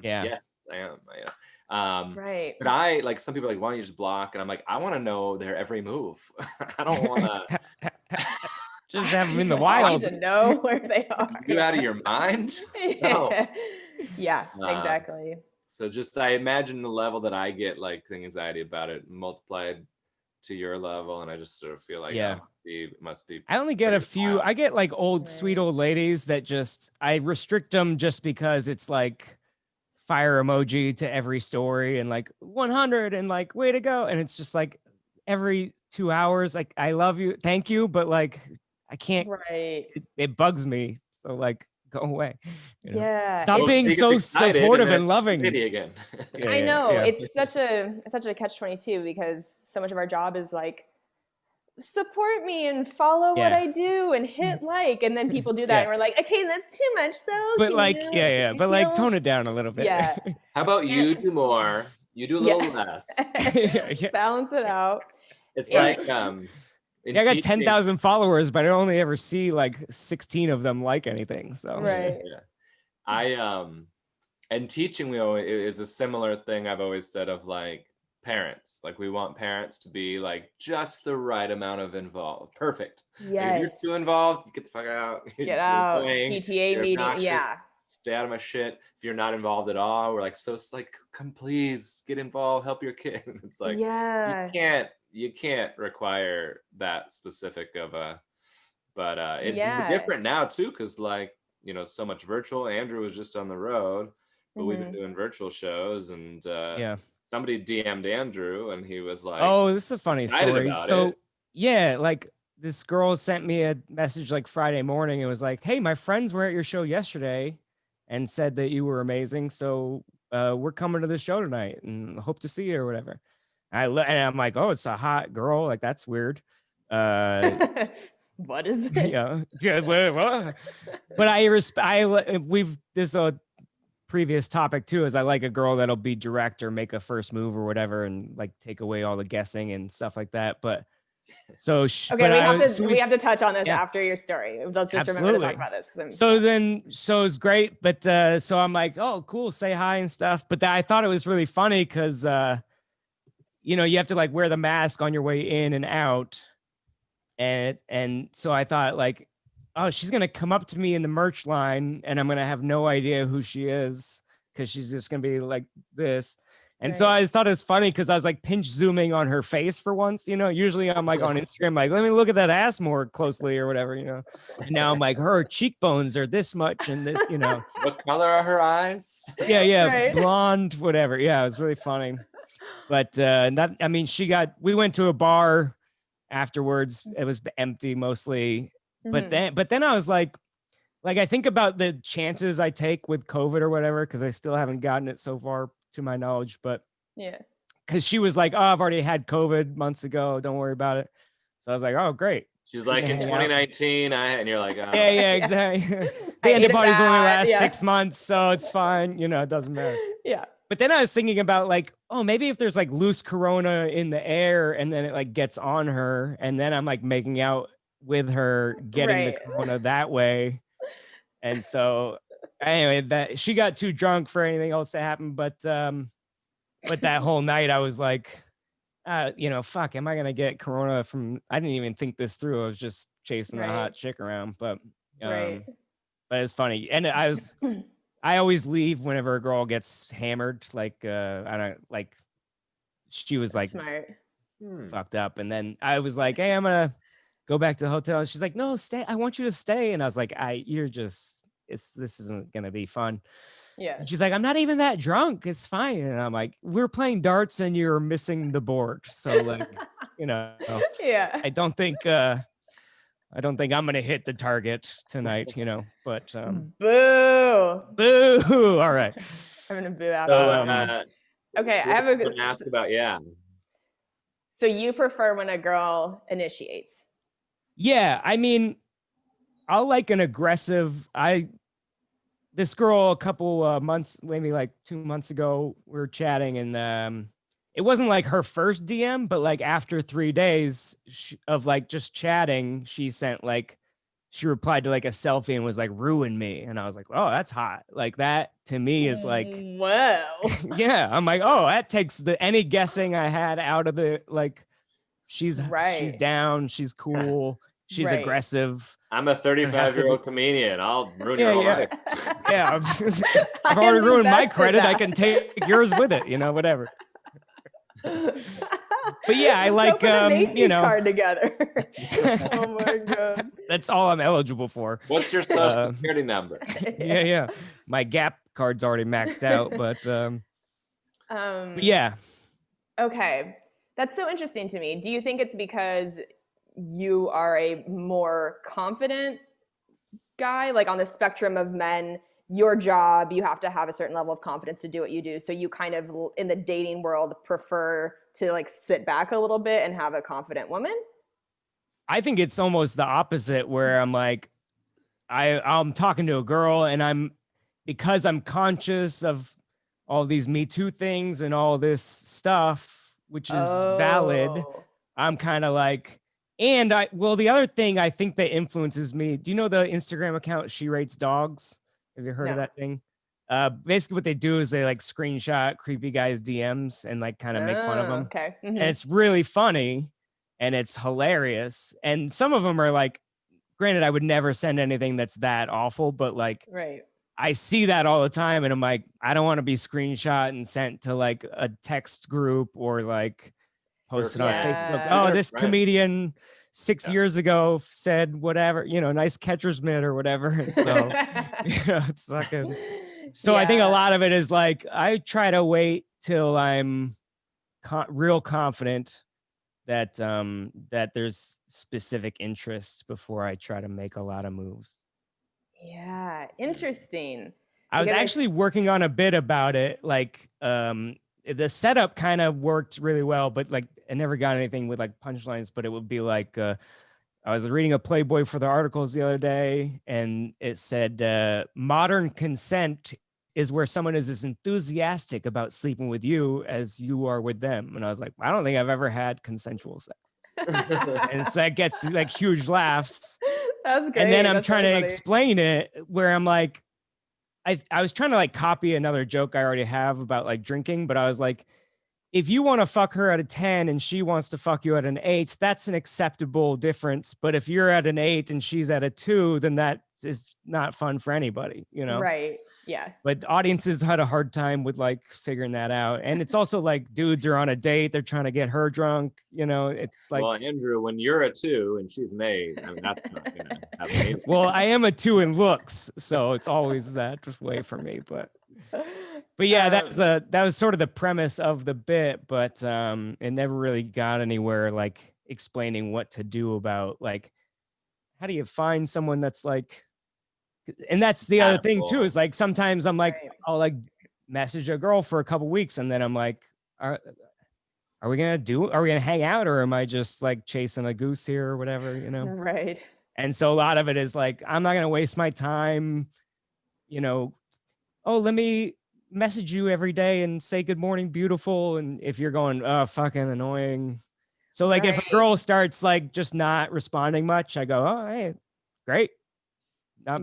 yes, I am. Right. But I like, some people are like, why don't you just block? And I'm like, I want to know their every move. I don't want to just have them in the wild. I need to know where they are. You out of your mind? No. Yeah, exactly. So just, I imagine the level that I get like anxiety about it multiplied to your level, and I just sort of feel like it must be. I only get a few. Wild. I get like sweet old ladies that just, I restrict them just because it's like fire emoji to every story and like 100 and like way to go, and it's just like every 2 hours, like, I love you, thank you, but like I can't. Right. It bugs me. So like, go away. Yeah. Stop being so supportive and loving. Again. I know. Yeah. It's such a catch-22 because so much of our job is like, support me and follow what I do and hit like, and then people do that and we're like, okay, that's too much though. But like, but like tone it down a little bit. Yeah. How about you do more? You do a little less. Balance it out. It's like I got 10,000 followers, but I only ever see like 16 of them like anything. So right. Yeah. And teaching is a similar thing I've always said of like parents. Like, we want parents to be like just the right amount of involved. Perfect. Yes. Like, if you're too involved, get the fuck out. Get out. PTA meeting. Obnoxious. Yeah. Stay out of my shit. If you're not involved at all, we're like, so it's like, come please get involved, help your kid. It's like, you can't require that specific of a, but it's different now too, because like, so much virtual. Andrew was just on the road, but we've been doing virtual shows, and somebody DM'd Andrew and he was like, oh, this is a funny story. So like this girl sent me a message like Friday morning. It was like, hey, my friends were at your show yesterday and said that you were amazing. So we're coming to the show tonight and hope to see you or whatever. And I'm like, oh, it's a hot girl. Like, that's weird. What is this? Yeah. But this previous topic too, is I like a girl that'll be direct or make a first move or whatever, and like take away all the guessing and stuff like that. But so we have to touch on this after your story. Let's just remember to talk about this. So it's great, but so I'm like, oh, cool, say hi and stuff. But I thought it was really funny because you have to like wear the mask on your way in and out, and so I thought like, oh, she's gonna come up to me in the merch line and I'm gonna have no idea who she is because she's just gonna be like this. And so I just thought it was funny because I was like pinch zooming on her face for once. Usually I'm like on Instagram, like, let me look at that ass more closely or whatever, And now I'm like, her cheekbones are this much and this, What color are her eyes? Yeah. Blonde, whatever. Yeah, it was really funny. But we went to a bar afterwards. It was empty mostly. But then I was like I think about the chances I take with COVID or whatever, because I still haven't gotten it so far to my knowledge. But because she was like, oh, I've already had COVID months ago, don't worry about it. So I was like, oh, great. She's like, in 2019, and you're like, oh. Yeah, exactly. The antibodies only last 6 months, so it's fine. It doesn't matter. Yeah. But then I was thinking about like, oh, maybe if there's like loose corona in the air and then it like gets on her and then I'm like making out with her getting the Right. corona that way. And so anyway, that she got too drunk for anything else to happen. But that whole night I was like, fuck, am I gonna get corona from? I didn't even think this through. I was just chasing the Right. hot chick around. But Right. but it's funny. And I always leave whenever a girl gets hammered. Like I don't like she was That's like smart. fucked up. And then I was like, hey, I'm gonna go back to the hotel. And she's like, no, stay. I want you to stay. And I was like, this isn't gonna be fun. Yeah. And she's like, I'm not even that drunk. It's fine. And I'm like, we're playing darts and you're missing the board. So like, Yeah. I don't think I'm gonna hit the target tonight, but Boo. boo. All right. I'm gonna boo out. So, Okay, I have a to ask about. So you prefer when a girl initiates? Yeah, I mean, I'll like an aggressive. This girl a couple months, maybe like 2 months ago, we were chatting, and it wasn't like her first DM, but like after 3 days of like just chatting, she replied to like a selfie and was like, ruin me. And I was like, oh, that's hot. Like that to me is like, whoa. yeah. I'm like, oh, that takes any guessing I had out of the, like, she's down, she's cool, she's aggressive. I'm a 35-year-old comedian. I'll ruin your whole life. Yeah. I've already ruined my credit. I can take yours with it, whatever. But yeah, I like card together. Oh my god. That's all I'm eligible for. What's your social security number? Yeah. My Gap card's already maxed out, but yeah. Okay. That's so interesting to me. Do you think it's because you are a more confident guy? Like on the spectrum of men, your job, you have to have a certain level of confidence to do what you do. So you kind of, in the dating world, prefer to like sit back a little bit and have a confident woman? I think it's almost the opposite, where I'm like, I'm talking to a girl and because I'm conscious of all these Me Too things and all this stuff, which is valid. I'm kind of like, and the other thing I think that influences me, do you know the Instagram account She Rates Dogs? Have you heard of that thing? Basically what they do is they like screenshot creepy guys' DMs and like kind of make fun of them. Okay. Mm-hmm. And it's really funny and it's hilarious. And some of them are like, granted, I would never send anything that's that awful, but like, I see that all the time. And I'm like, I don't want to be screenshot and sent to like a text group or like posted on Facebook. Oh, this comedian 6 years ago said whatever, nice catcher's mitt or whatever. And so, it's fucking. So I think a lot of it is like, I try to wait till I'm real confident that there's specific interest before I try to make a lot of moves. Yeah, interesting. I was actually working on a bit about it. Like, the setup kind of worked really well, but like I never got anything with like punchlines. But it would be like, I was reading a Playboy for the articles the other day, and it said modern consent is where someone is as enthusiastic about sleeping with you as you are with them. And I was like, I don't think I've ever had consensual sex. And so that gets like huge laughs. That's great. And then I'm trying to explain it where I'm like, I was trying to like copy another joke I already have about like drinking, but I was like, if you want to fuck her at a 10 and she wants to fuck you at an 8, that's an acceptable difference. But if you're at an 8 and she's at a 2, then that is not fun for anybody, Right. Yeah. But audiences had a hard time with like figuring that out. And it's also like dudes are on a date, they're trying to get her drunk, it's like, well, Andrew, when you're a 2 and she's an 8, I mean, that's not gonna happen. Well, I am a 2 in looks, so it's always that way for me. But yeah, that was sort of the premise of the bit, but it never really got anywhere, like explaining what to do about like, how do you find someone that's like, and that's the other thing too, is like sometimes I'm like, I'll like message a girl for a couple weeks and then I'm like, are we gonna hang out, or am I just like chasing a goose here or whatever, Right. And so a lot of it is like, I'm not gonna waste my time, let me message you every day and say good morning, beautiful. And if you're going, oh, fucking annoying, So like if a Right. girl starts like just not responding much, I go, oh, hey, great. Now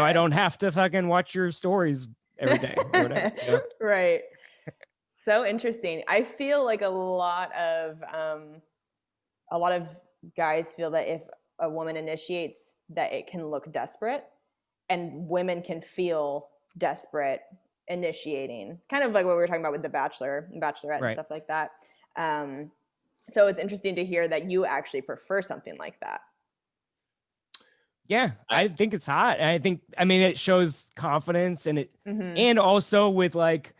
I don't have to fucking watch your stories every day or whatever. You know? Right. So interesting. I feel like a lot of guys feel that if a woman initiates, that it can look desperate, and women can feel desperate initiating. Kind of like what we were talking about with the Bachelor and Bachelorette and Right. stuff like that. So it's interesting to hear that you actually prefer something like that. Yeah, I think it's hot. And I mean, it shows confidence and and also with like,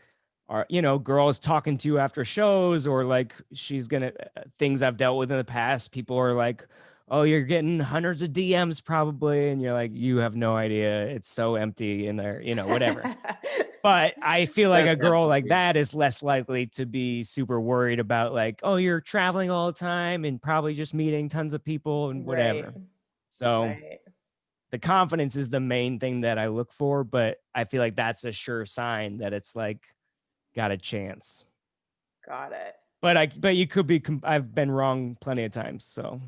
girls talking to you after shows or like she's gonna, things I've dealt with in the past. People are like, oh, you're getting hundreds of DMs probably. And you're like, you have no idea. It's so empty in there, whatever. But I feel like a girl like that is less likely to be super worried about like, oh, you're traveling all the time and probably just meeting tons of people and whatever. So the confidence is the main thing that I look for, but I feel like that's a sure sign that it's like got a chance. Got it. But you could be, I've been wrong plenty of times. So,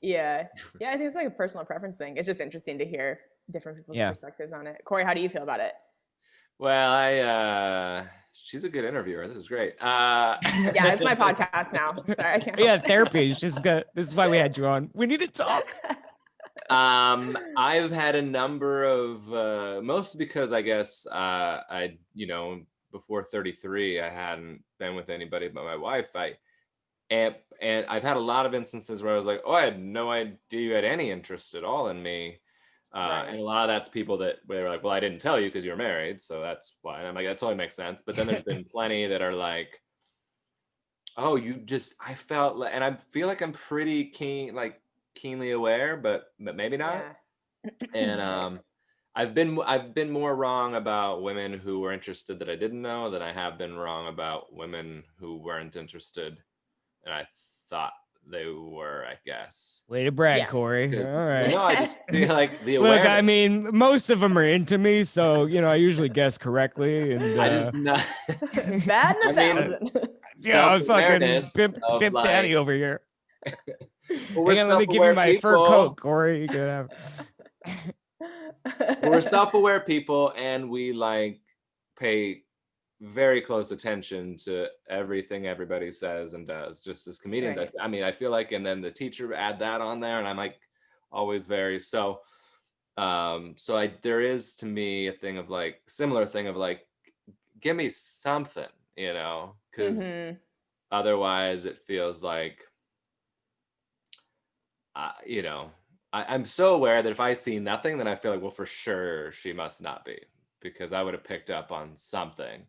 Yeah. Yeah. I think it's like a personal preference thing. It's just interesting to hear different people's perspectives on it. Cory, how do you feel about it? Well, she's a good interviewer. This is great. Yeah, it's my podcast now. Sorry, I can't. Yeah, therapy. This is why we had you on. We need to talk. I've had a number of, mostly because I guess before 33, I hadn't been with anybody but my wife. And I've had a lot of instances where I was like, oh, I had no idea you had any interest at all in me. And a lot of that's people that where they're like, well, I didn't tell you because you were married, so that's why. And I'm like, that totally makes sense. But then there's been plenty that are like, oh, I felt like, and I feel like I'm pretty keenly aware, but maybe not. Yeah. And I've been more wrong about women who were interested that I didn't know than I have been wrong about women who weren't interested and I thought they were, I guess. Way to brag, Cory. All right. No, I just feel like the awareness. Look, I mean, most of them are into me, so I usually guess correctly. And I just not bad in a thousand. Yeah, I'm fucking pimp like, daddy over here. Well, hang on, let me give you my fur coat, Cory. You can have. We're self-aware people, and we pay very close attention to everything everybody says and does. Just as comedians, right. I feel like, and then the teacher add that on there, and I'm like always very so. There is to me a thing of similar thing of give me something, because otherwise it feels like, I'm so aware that if I see nothing, then I feel like, well, for sure she must not be, because I would have picked up on something.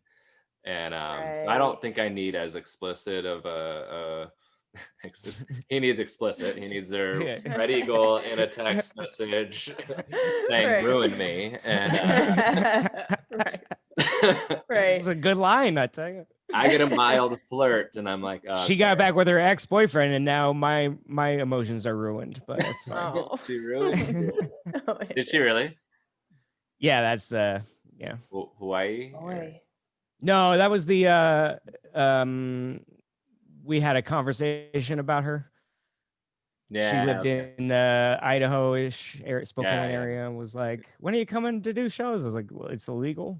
And I don't think I need as explicit of a he needs explicit. He needs their Fred Eagle in a text message saying ruin me. And right. This is a good line, I tell you. I get a mild flirt and I'm like, she got back with her ex-boyfriend and now my emotions are ruined, but that's fine. Oh. She ruined Did she really? Yeah, that's the Hawaii. No, that was the we had a conversation about her. Yeah, she lived in Idaho-ish Spokane area and was like, when are you coming to do shows? I was like, well, it's illegal.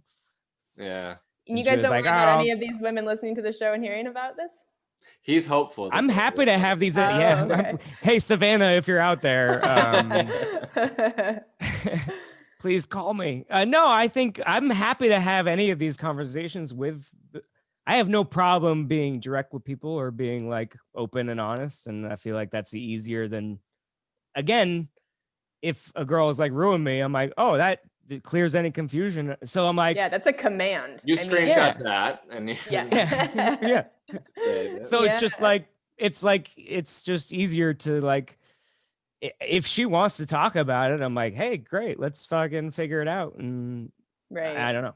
Yeah. And you guys don't worry about any of these women listening to the show and hearing about this? He's hopeful. I'm happy to have these. Okay. Hey, Savannah, if you're out there, please call me. No, I think I'm happy to have any of these conversations with. I have no problem being direct with people or being open and honest. And I feel like that's easier than, again, if a girl is ruin me, I'm like, oh, that clears any confusion. So I'm like, yeah, that's a command. You screenshot that and yeah. So it's just it's just easier to if she wants to talk about it, I'm like, hey, great, let's fucking figure it out. And I don't know.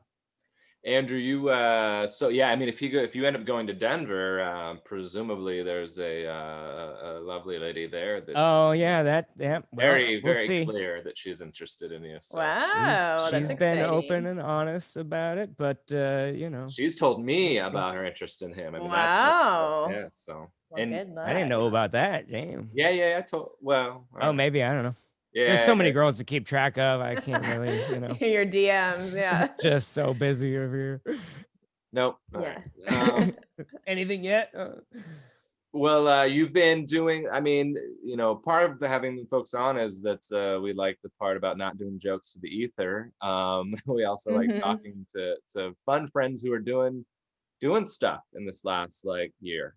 Andrew, you if you end up going to Denver, presumably there's a lovely lady there that's very clear that she's interested in you. So. Wow, she's been open and honest about it, but she's told me about her interest in him. Wow. Yeah, so Well, And good luck. I didn't know about that. Damn. yeah, I told. Well, Oh, maybe, I don't know. yeah. There's so many girls to keep track of. I can't really, Your DMs, yeah. just so busy over here. Nope. All Yeah. right. Anything yet? Well, you've been doing, I mean, part of having folks on is that we like the part about not doing jokes to the ether. We also like talking to fun friends who are doing stuff in this last year,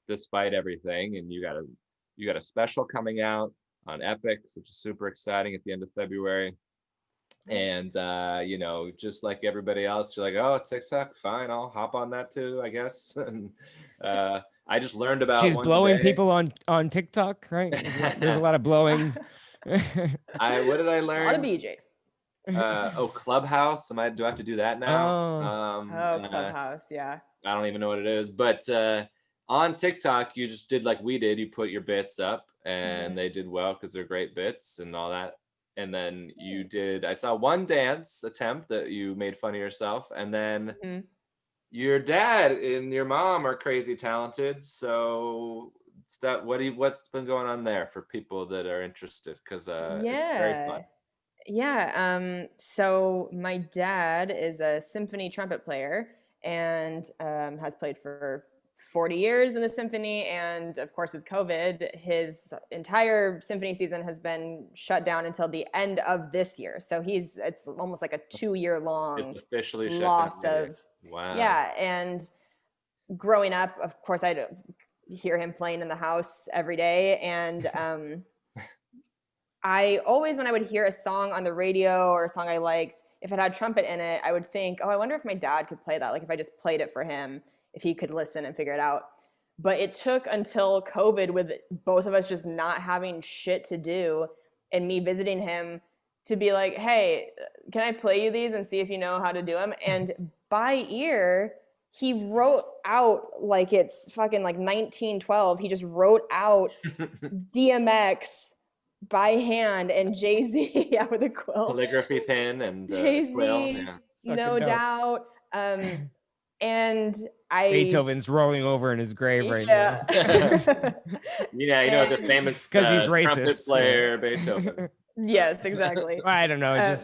despite everything. And you got a special coming out on Epix, which is super exciting at the end of February. And just like everybody else, you're like, oh, TikTok, fine, I'll hop on that too, I guess. And I just learned about She's one blowing today. people on TikTok, right? There's a lot of blowing. What did I learn? A lot of BJs. Clubhouse. Do I have to do that now? Clubhouse, yeah. I don't even know what it is, but on TikTok, you just did like we did. You put your bits up, and they did well because they're great bits and all that. And then you did, I saw one dance attempt that you made fun of yourself. And then your dad and your mom are crazy talented. So what's been going on there for people that are interested? Because it's very fun. Yeah. So my dad is a symphony trumpet player and has played for 40 years in the symphony. And of course, with COVID, his entire symphony season has been shut down until the end of this year. So it's almost like a 2-year long It's officially loss shut down. of, wow. Yeah. And growing up, of course, I'd hear him playing in the house every day. And I always, when I would hear a song on the radio or a song I liked, if it had trumpet in it, I would think, oh, I wonder if my dad could play that. Like if I just played it for him, if he could listen and figure it out. But it took until COVID, with both of us just not having shit to do and me visiting him, to be like, hey, can I play you these and see if you know how to do them? And by ear, he wrote out, like it's fucking like 1912. He just wrote out DMX by hand and Jay-Z with a quill. Calligraphy pen and quill. Yeah. No doubt. And Beethoven's rolling over in his grave right now. Yeah, the famous because he's racist trumpet player Beethoven. Yes, exactly. I don't know.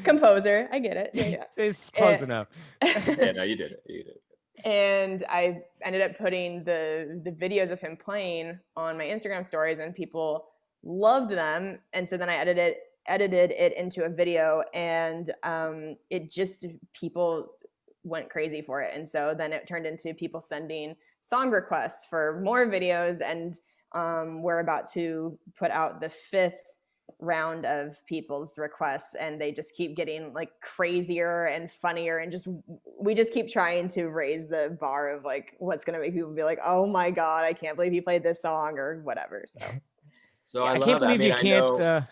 Composer, I get it. Yeah. It's close enough. Yeah, no, you did it. And I ended up putting the videos of him playing on my Instagram stories, and people loved them. And so then I edited it into a video, and people went crazy for it. And so then it turned into people sending song requests for more videos, and we're about to put out the 5th round of people's requests, and they just keep getting like crazier and funnier, and we just keep trying to raise the bar of like what's gonna make people be like, oh my god, I can't believe he played this song or whatever. So I can't believe you can't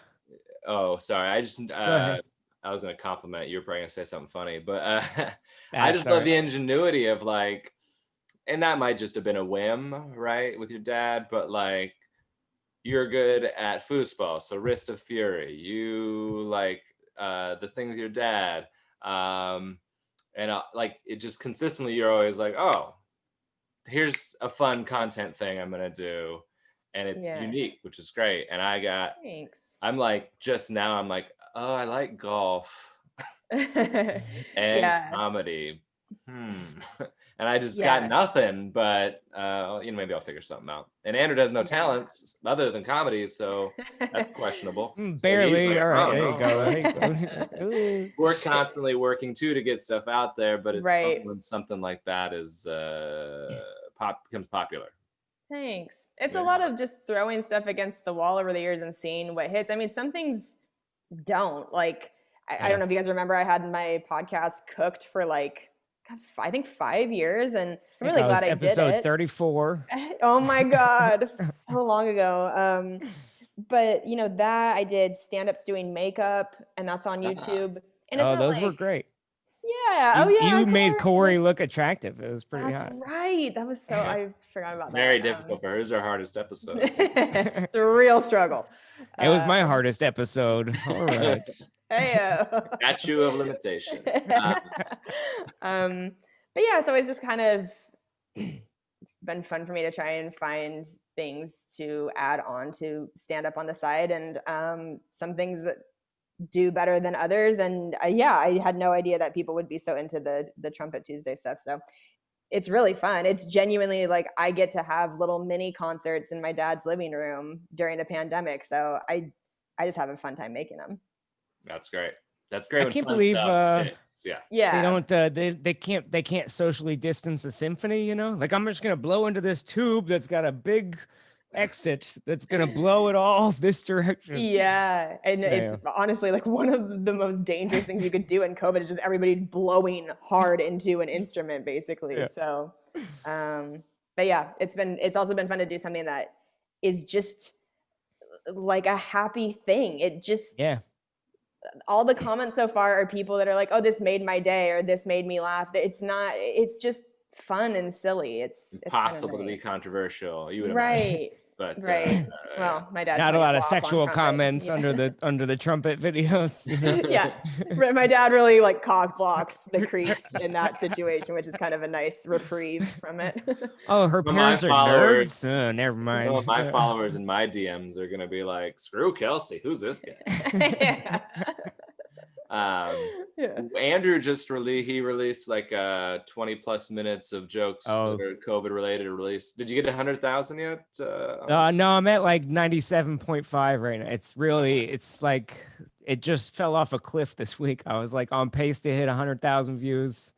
oh, sorry. I just I was gonna compliment you. Were probably gonna say something funny, but I just love the ingenuity of like, and that might just have been a whim, right, with your dad, but like, you're good at foosball, so Wrist of Fury. You like this thing with your dad, and like it just consistently. You're always like, oh, here's a fun content thing I'm gonna do, and it's unique, which is great. And Thanks. I'm like, just now, I'm like, oh, I like golf and comedy. And I just got nothing, but maybe I'll figure something out. And Andrew has no talents other than comedy, so that's questionable. Barely. So all right, there you go. We're constantly working too to get stuff out there, but it's fun when something like that is becomes popular. Thanks. It's a lot of just throwing stuff against the wall over the years and seeing what hits. I mean, some things don't. Like, I don't know if you guys remember, I had my podcast Cooked for like, I think 5 years, and I'm really glad I did it. Episode 34. Oh my God, so long ago. But that I did stand-ups doing makeup, and that's on YouTube. And those were great. Yeah. You made Cory look attractive. It was pretty hot. That's right. That was so. I forgot about that. Very difficult for her. It was our hardest episode. It's a real struggle. It was my hardest episode. All right. Hey. Statute of limitation. But yeah, so it's just kind of been fun for me to try and find things to add on to stand up on the side, and some things that do better than others. And I had no idea that people would be so into the Trumpet Tuesday stuff. So it's really fun. It's genuinely like I get to have little mini concerts in my dad's living room during a pandemic. So I just have a fun time making them. That's great. That's great. I when can't fun believe stuff sticks. Yeah. they don't they can't socially distance a symphony, you know? Like, I'm just gonna blow into this tube that's got a big exit that's gonna blow it all this direction. Yeah. And it's honestly like one of the most dangerous things you could do in COVID is just everybody blowing hard into an instrument, basically. Yeah. So but yeah, it's also been fun to do something that is just like a happy thing. It just all the comments so far are people that are like, oh, this made my day, or this made me laugh. It's just fun and silly. It's possible to be controversial. You would right. But well, my dad not a lot of sexual comments under the trumpet videos. You know? Yeah, my dad really like cock blocks the creeps in that situation, which is kind of a nice reprieve from it. Oh, her parents are nerds. Never mind. Some of my followers in my DMs are gonna be like, "Screw Kelsey, who's this guy?" Andrew just released like 20 plus minutes of jokes that are COVID related release. Did you get 100,000 yet? No, I'm at like 97.5 right now. It's like it just fell off a cliff this week. I was like on pace to hit 100,000 views.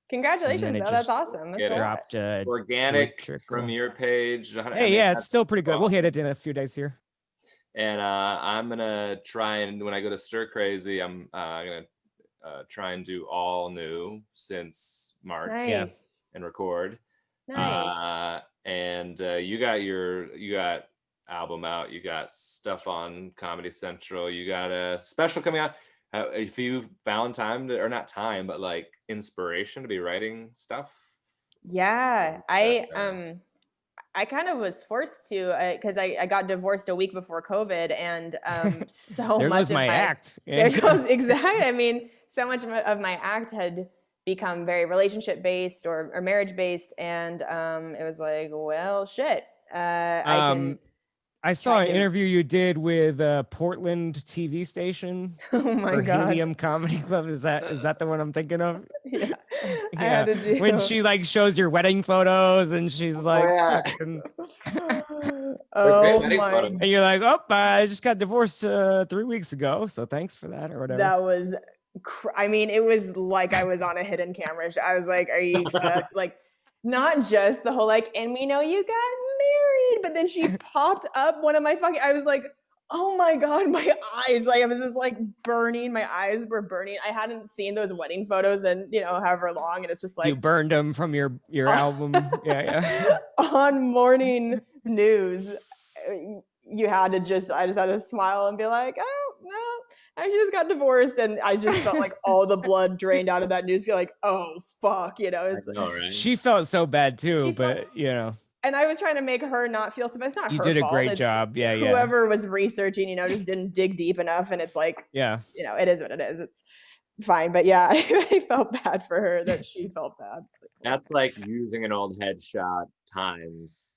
Congratulations, though. That's awesome. That's dropped organic from your page. Hey, it's still pretty good. Awesome. We'll hit it in a few days here. And I'm gonna try, and when I go to Stir Crazy, I'm gonna try and do all new since March. Nice. And record. Nice. And you got album out. You got stuff on Comedy Central. You got a special coming out. If you found time to, or not time, but like inspiration to be writing stuff. Yeah, I kind of was forced to, because I got divorced a week before COVID, and so there much goes of my act. There goes exactly. I mean, so much of my act had become very relationship based or marriage based, and it was like, well, shit. I saw an interview you did with Portland TV station. Oh my God. Helium Comedy Club. Is that the one I'm thinking of? Yeah. I had to do. When she like shows your wedding photos and she's like, and you're like, oh, I just got divorced 3 weeks ago, so thanks for that or whatever. That was, I mean, it was like I was on a hidden camera. I was like, are you like, not just the whole like, and we know you got married, but then she popped up one of my I was like, oh my God, my eyes, like I was just like burning. My eyes were burning. I hadn't seen those wedding photos in, however long. And it's just like, you burned them from your album. Yeah. On morning news, I just had to smile and be like, oh no, I just got divorced. And I just felt like all the blood drained out of that news. You're like, oh fuck, it's right? She felt so bad too, but and I was trying to make her not feel so bad. It's not you her did a fault. great job. Yeah. Whoever was researching, just didn't dig deep enough. And it's like, it is what it is. It's fine. But yeah, I felt bad for her that she felt bad. That's like using an old headshot times.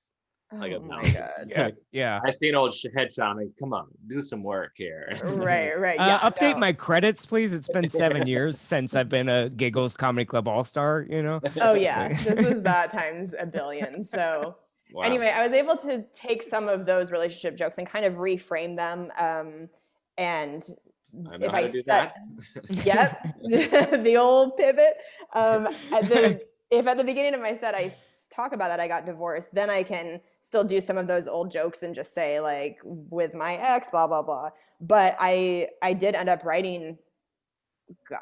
Like oh my God. Yeah. I see an old headshot. I'm like, come on, do some work here. Right. Yeah, update my credits, please. It's been 7 years since I've been a Giggles Comedy Club All-Star, Oh yeah, this was that times a billion. So anyway, I was able to take some of those relationship jokes and kind of reframe them. And if I do that. Yep, the old pivot. If at the beginning of my set I talk about that I got divorced, then I can still do some of those old jokes and just say like with my ex, blah, blah, blah. But I did end up writing,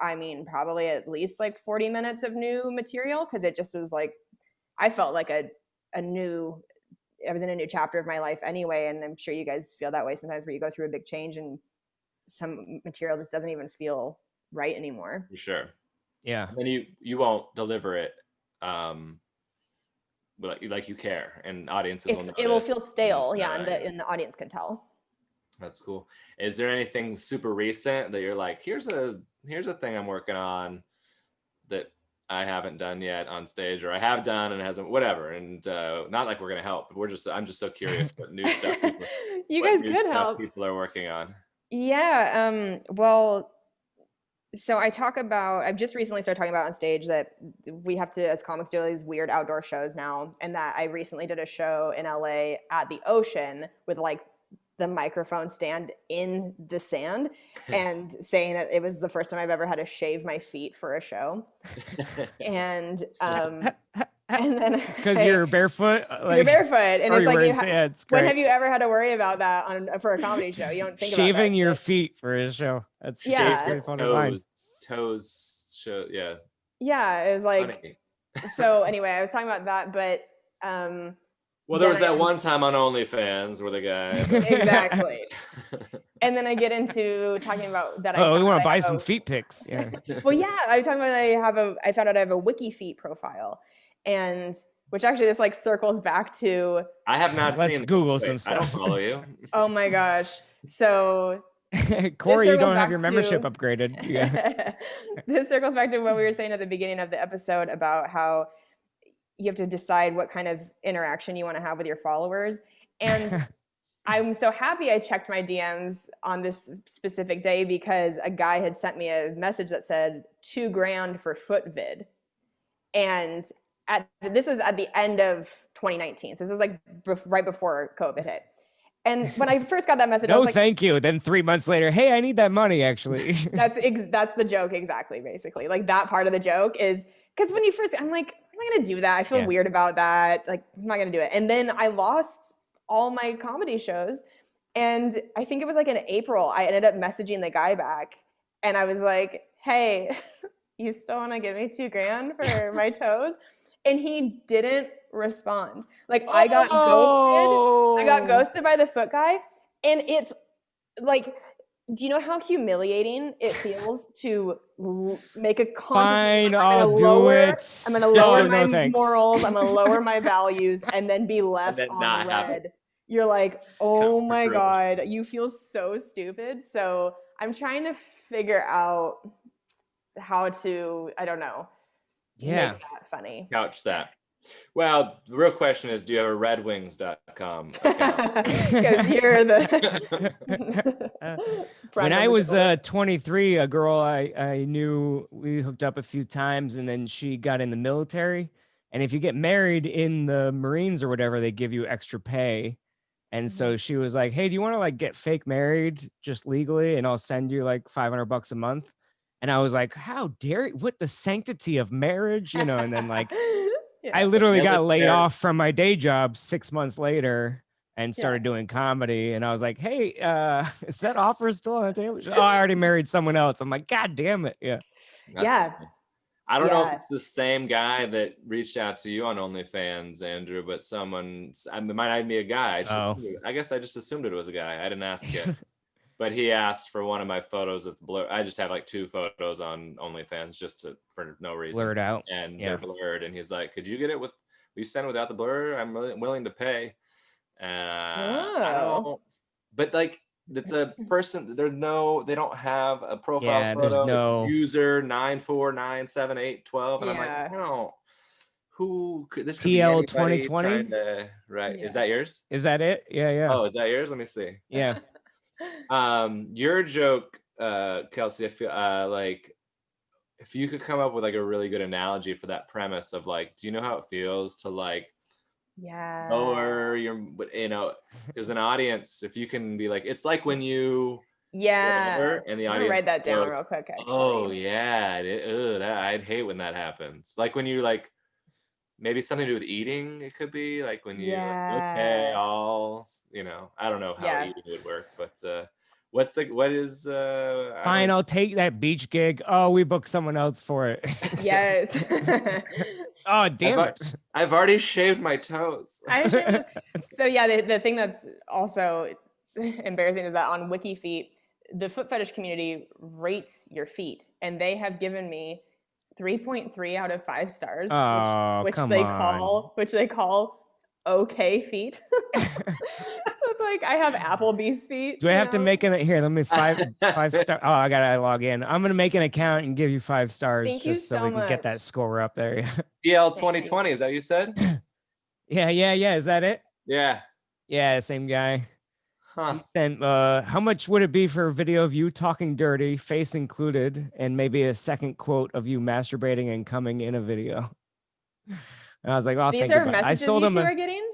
I mean, probably at least like 40 minutes of new material, because it just was like, I felt like I was in a new chapter of my life anyway. And I'm sure you guys feel that way sometimes, where you go through a big change and some material just doesn't even feel right anymore. For sure. Yeah. And you won't deliver it like you care, and audiences will feel stale. And the audience can tell. That's cool. Is there anything super recent that you're like, here's a thing I'm working on that I haven't done yet on stage, or I have done and hasn't, whatever. And not like we're gonna help. But I'm just so curious what new stuff You guys could help. people are working on. Yeah. Well, so I've just recently started talking about on stage that we have to, as comics, do these weird outdoor shows now, and that I recently did a show in LA at the ocean with like the microphone stand in the sand, and saying that it was the first time I've ever had to shave my feet for a show. And then because you're barefoot, you're barefoot, and it's like, when have you ever had to worry about that for a comedy show? You don't think about shaving your shit. feet for a show. That's Yeah. funny line. Toes show, yeah. Yeah, it was like Funny. So anyway, I was talking about that, but well, there was that one time on OnlyFans where the guy exactly. And then I get into talking about that. We want to buy some feet pics. Yeah. Well, yeah, I'm talking about I found out I have a wiki feet profile, and which actually this like circles back to. I have not Let's seen. Google some stuff. I don't follow you. Oh my gosh! So. Cory, you don't have your membership upgraded. Yeah. This circles back to what we were saying at the beginning of the episode about how you have to decide what kind of interaction you want to have with your followers. And I'm so happy I checked my DMs on this specific day, because a guy had sent me a message that said $2,000 for foot vid. And this was at the end of 2019. So this was like right before COVID hit. And when I first got that message, I was like, thank you. Then 3 months later, hey, I need that money, actually. That's the joke, exactly, basically. Like, that part of the joke is, because when you first, I'm like, I'm not going to do that. I feel weird about that. Like, I'm not going to do it. And then I lost all my comedy shows. And I think it was like in April, I ended up messaging the guy back. And I was like, hey, you still want to give me $2,000 for my toes? And he didn't respond. Like, I got ghosted. I got ghosted by the foot guy. And it's like, do you know how humiliating it feels to make a conscious? Fine, I'll do it. I'm going to lower my morals. I'm going to lower my values, and then be left on red. You're like, oh my God, you feel so stupid. So I'm trying to figure out how to, I don't know. Yeah. Make that funny. Couch that. Well, the real question is, do you have a redwings.com account? Because you're the when I was 23, a girl I knew, we hooked up a few times, and then she got in the military. And if you get married in the Marines or whatever, they give you extra pay. And so she was like, hey, do you want to like get fake married just legally? And I'll send you like $500 a month. And I was like, how dare you, what the sanctity of marriage, you know? And then like, I literally got laid off from my day job 6 months later and started doing comedy. And I was like, hey, is that offer still on the table? Oh, I already married someone else. I'm like, God damn it. Yeah. That's funny. I don't know if it's the same guy that reached out to you on OnlyFans, Andrew, but it might not be a guy. I guess I just assumed it was a guy. I didn't ask it. But he asked for one of my photos that's blurred. I just have like 2 photos on OnlyFans for no reason. Blurred out. And they're blurred. And he's like, could you get it will you send it without the blur? I'm really willing to pay. And I don't know. But like, it's a person, they don't have a profile photo. It's user 9497812. And I'm like, I don't. Who could this TL 2020? Right. Yeah. Is that yours? Is that it? Yeah. Oh, is that yours? Let me see. Yeah. Your joke, Kelsey, I feel like if you could come up with like a really good analogy for that premise of like, do you know how it feels to like lower your, because an audience, if you can be like, it's like when you and the audience write that down real quick, actually. Oh yeah, I'd hate when that happens. Like when you like, maybe something to do with eating. It could be like when you I don't know how eating would work, but what is fine, I'll take that beach gig. Oh, we booked someone else for it. Yes. Oh, damn it. I've already shaved my toes. So yeah, the thing that's also embarrassing is that on WikiFeet, the foot fetish community rates your feet, and they have given me 3.3 out of 5 stars, which they call okay feet. So it's like I have Applebee's feet. Do I have to make an here? Let me five star. Oh, I gotta log in. I'm gonna make an account and give you 5 stars Thank you just so so we can get that much. score up there. PL 2020, is that what you said? Yeah. Is that it? Yeah. Yeah, same guy. Huh. And how much would it be for a video of you talking dirty, face included, and maybe a second quote of you masturbating and coming in a video? And I was like, "Oh, These think are about it." I messages sold you him two a are getting?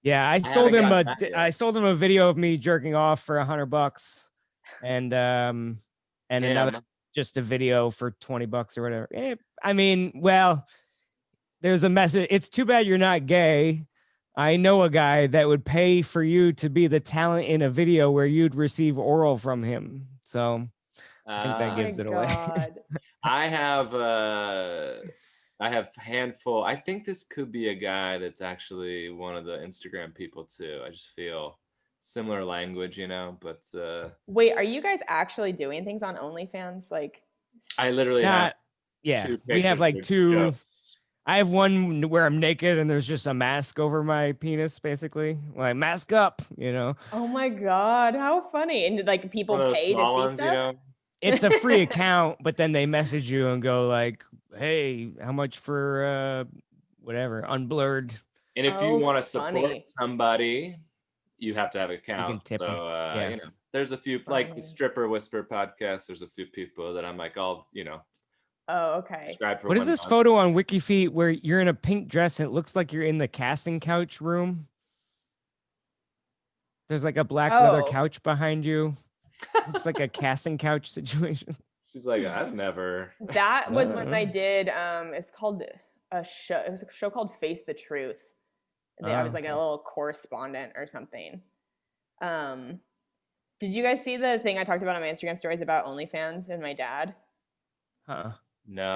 yeah. I haven't gotten that yet. I sold him a video of me jerking off for $100, and another Him. just a video for $20 or whatever. I mean, well, there's a message. It's too bad you're not gay. I know a guy that would pay for you to be the talent in a video where you'd receive oral from him. So I think that Oh gives my it away. God. I have handful. I think this could be a guy that's actually one of the Instagram people too. I just feel similar language, but Wait, are you guys actually doing things on OnlyFans? Like, I literally have Yeah, 2 we have pictures like with 2. jokes. I have one where I'm naked and there's just a mask over my penis, basically. Like, mask up, oh my God, how funny. And like people One of those pay to small see ones, stuff? It's a free account, but then they message you and go like, "Hey, how much for whatever, unblurred?" And if you Oh, want to support funny. somebody, you have to have an You can account. tip 'em. So Yeah. there's a few like the Funny. Stripper Whisper podcast. There's a few people that I'm like, I'll Oh, okay. subscribe for What is 1 this month. photo on WikiFeet where you're in a pink dress and it looks like you're in the casting couch room? There's like a black leather Oh. couch behind you. Looks like a casting couch situation. She's like, I've never. That was when I did it's called a show. It was a show called Face the Truth. I was like a little correspondent or something. Did you guys see the thing I talked about on my Instagram stories about OnlyFans and my dad? Huh. No.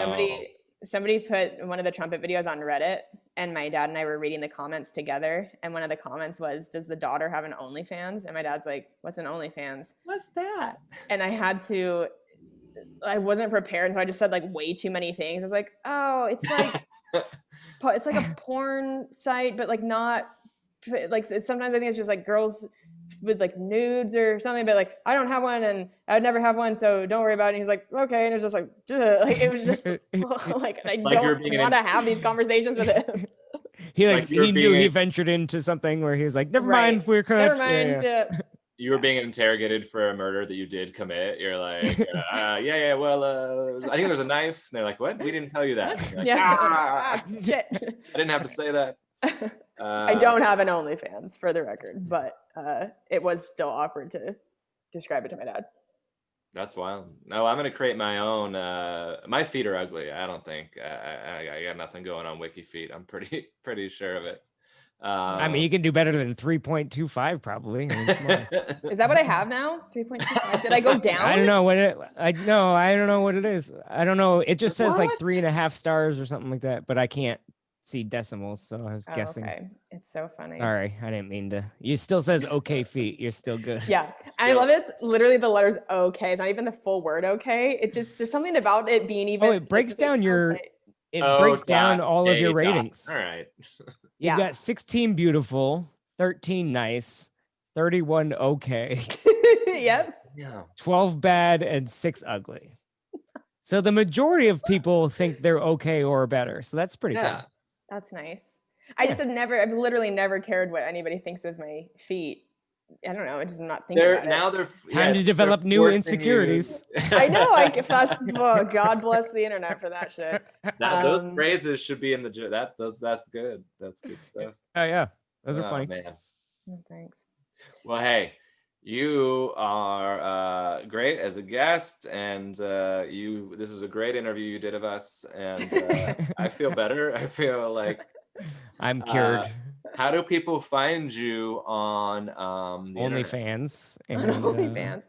Somebody put one of the trumpet videos on Reddit, and my dad and I were reading the comments together, and one of the comments was, "Does the daughter have an OnlyFans?" And my dad's like, "What's an OnlyFans?" What's that? And I wasn't prepared, so I just said like way too many things. I was like, "Oh, it's like it's like a porn site, but like not like sometimes I think it's just like girls with like nudes or something, but like I don't have one and I would never have one, so don't worry about it." And he's like, "Okay," and it was just like it was just like I don't want to have these conversations with him. He knew he ventured into something where he was like, "Never mind, we're correct." Never mind. Yeah. You were being interrogated for a murder that you did commit. You're like, yeah. Well, I think there was a knife. And they're like, "What? We didn't tell you that." Like, Shit. I didn't have to say that. I don't have an OnlyFans, for the record, but it was still awkward to describe it to my dad. That's wild. No, I'm gonna create my own. My feet are ugly. I don't think I got nothing going on WikiFeet. I'm pretty sure of it. I mean, you can do better than 3.25 probably. I mean, come on. Is that what I have now? 3.25. Did I go down? I don't know what I don't know what it is. I don't know. It just says like 3.5 stars or something like that, but I can't see decimals, so I was guessing. Okay, it's so funny. Sorry, I didn't mean to. You still says okay feet. You're still good. Yeah, I love it. It's literally the letters okay. It's not even the full word okay. It just there's something about it being even. Oh, it breaks down your. It breaks down all of your ratings. All right. You've got 16 beautiful, 13 nice, 31 okay. Yep. Yeah. 12 bad, and 6 ugly. So the majority of people think they're okay or better. So that's pretty good. That's nice. I've literally never cared what anybody thinks of my feet. I don't know. I just am not thinking about now it. they're time to develop new insecurities. I know. If that's God bless the internet for that shit. Those phrases should be in the that's good. That's good stuff. Oh yeah, those are funny. Man. Oh, thanks. Well, hey, you are great as a guest, and this was a great interview you did of us, and I feel better. I feel like I'm cured. How do people find you on OnlyFans? OnlyFans.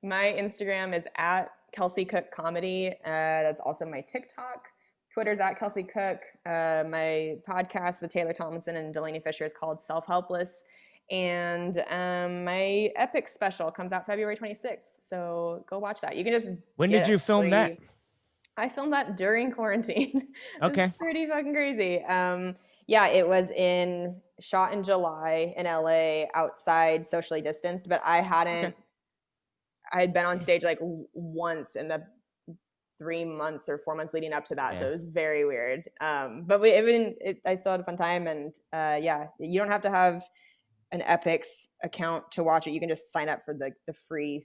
My Instagram is at Kelsey Cook Comedy. That's also my TikTok. Twitter's at Kelsey Cook. My podcast with Taylor Tomlinson and Delaney Fisher is called Self-Helpless. And my Epix special comes out February 26th. So go watch that. You can just. When did you film that? I filmed that during quarantine. Okay. It's pretty fucking crazy. Yeah, it was in shot in July in LA outside, socially distanced, but I hadn't. Okay. I had been on stage like once in the 3 months or 4 months leading up to that, so Yeah. it was very weird. But I still had a fun time, and yeah, you don't have to have an Epix account to watch it. You can just sign up for the free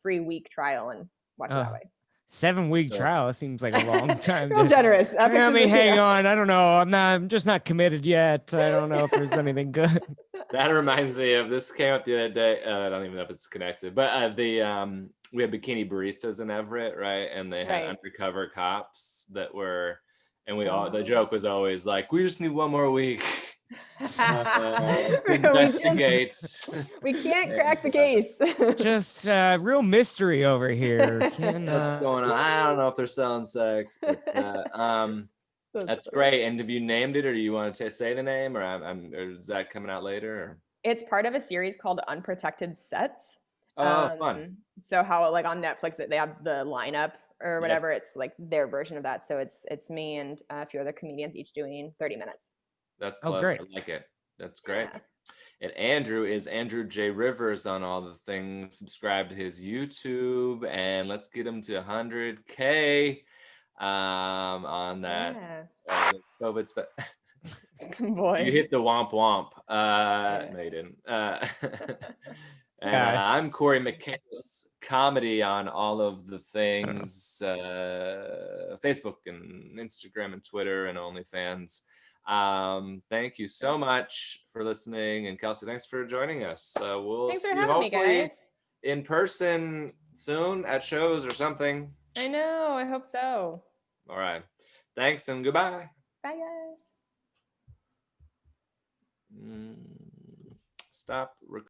free week trial and watch it that way. 7-week Sure. trial. It seems like a long time. Real generous. Epix I mean, is, hang on. I don't know. I'm just not committed yet. I don't know if there's anything good. That reminds me of this came up the other day. I don't even know if it's connected, but we had bikini baristas in Everett, right? And they had Right. undercover cops that were, and the joke was always like, we just need one more week to investigate. We can't crack the case. Just real mystery over here. What's going on? I don't know if they're selling sex, but that's great. And have you named it, or do you want to say the name, or or is that coming out later? Or? It's part of a series called Unprotected Sets. Oh, fun. So how like on Netflix they have the lineup or whatever. Yes. It's like their version of that. So it's me and a few other comedians each doing 30 minutes. That's clever. Great. I like it. That's great. Yeah. And Andrew is Andrew J. Rivers on all the things. Subscribe to his YouTube, and let's get him to 100K on that. Yeah. COVID Boy. You hit the womp womp. No, you didn't. And I'm Cory Michaelis, comedy on all of the things, Facebook and Instagram and Twitter and OnlyFans. Thank you so much for listening, and Kelsey, thanks for joining us. We'll Thanks see for you having me, hopefully guys. in person soon at shows or something. I know. I hope so. All right. Thanks and goodbye. Bye, guys. Stop recording.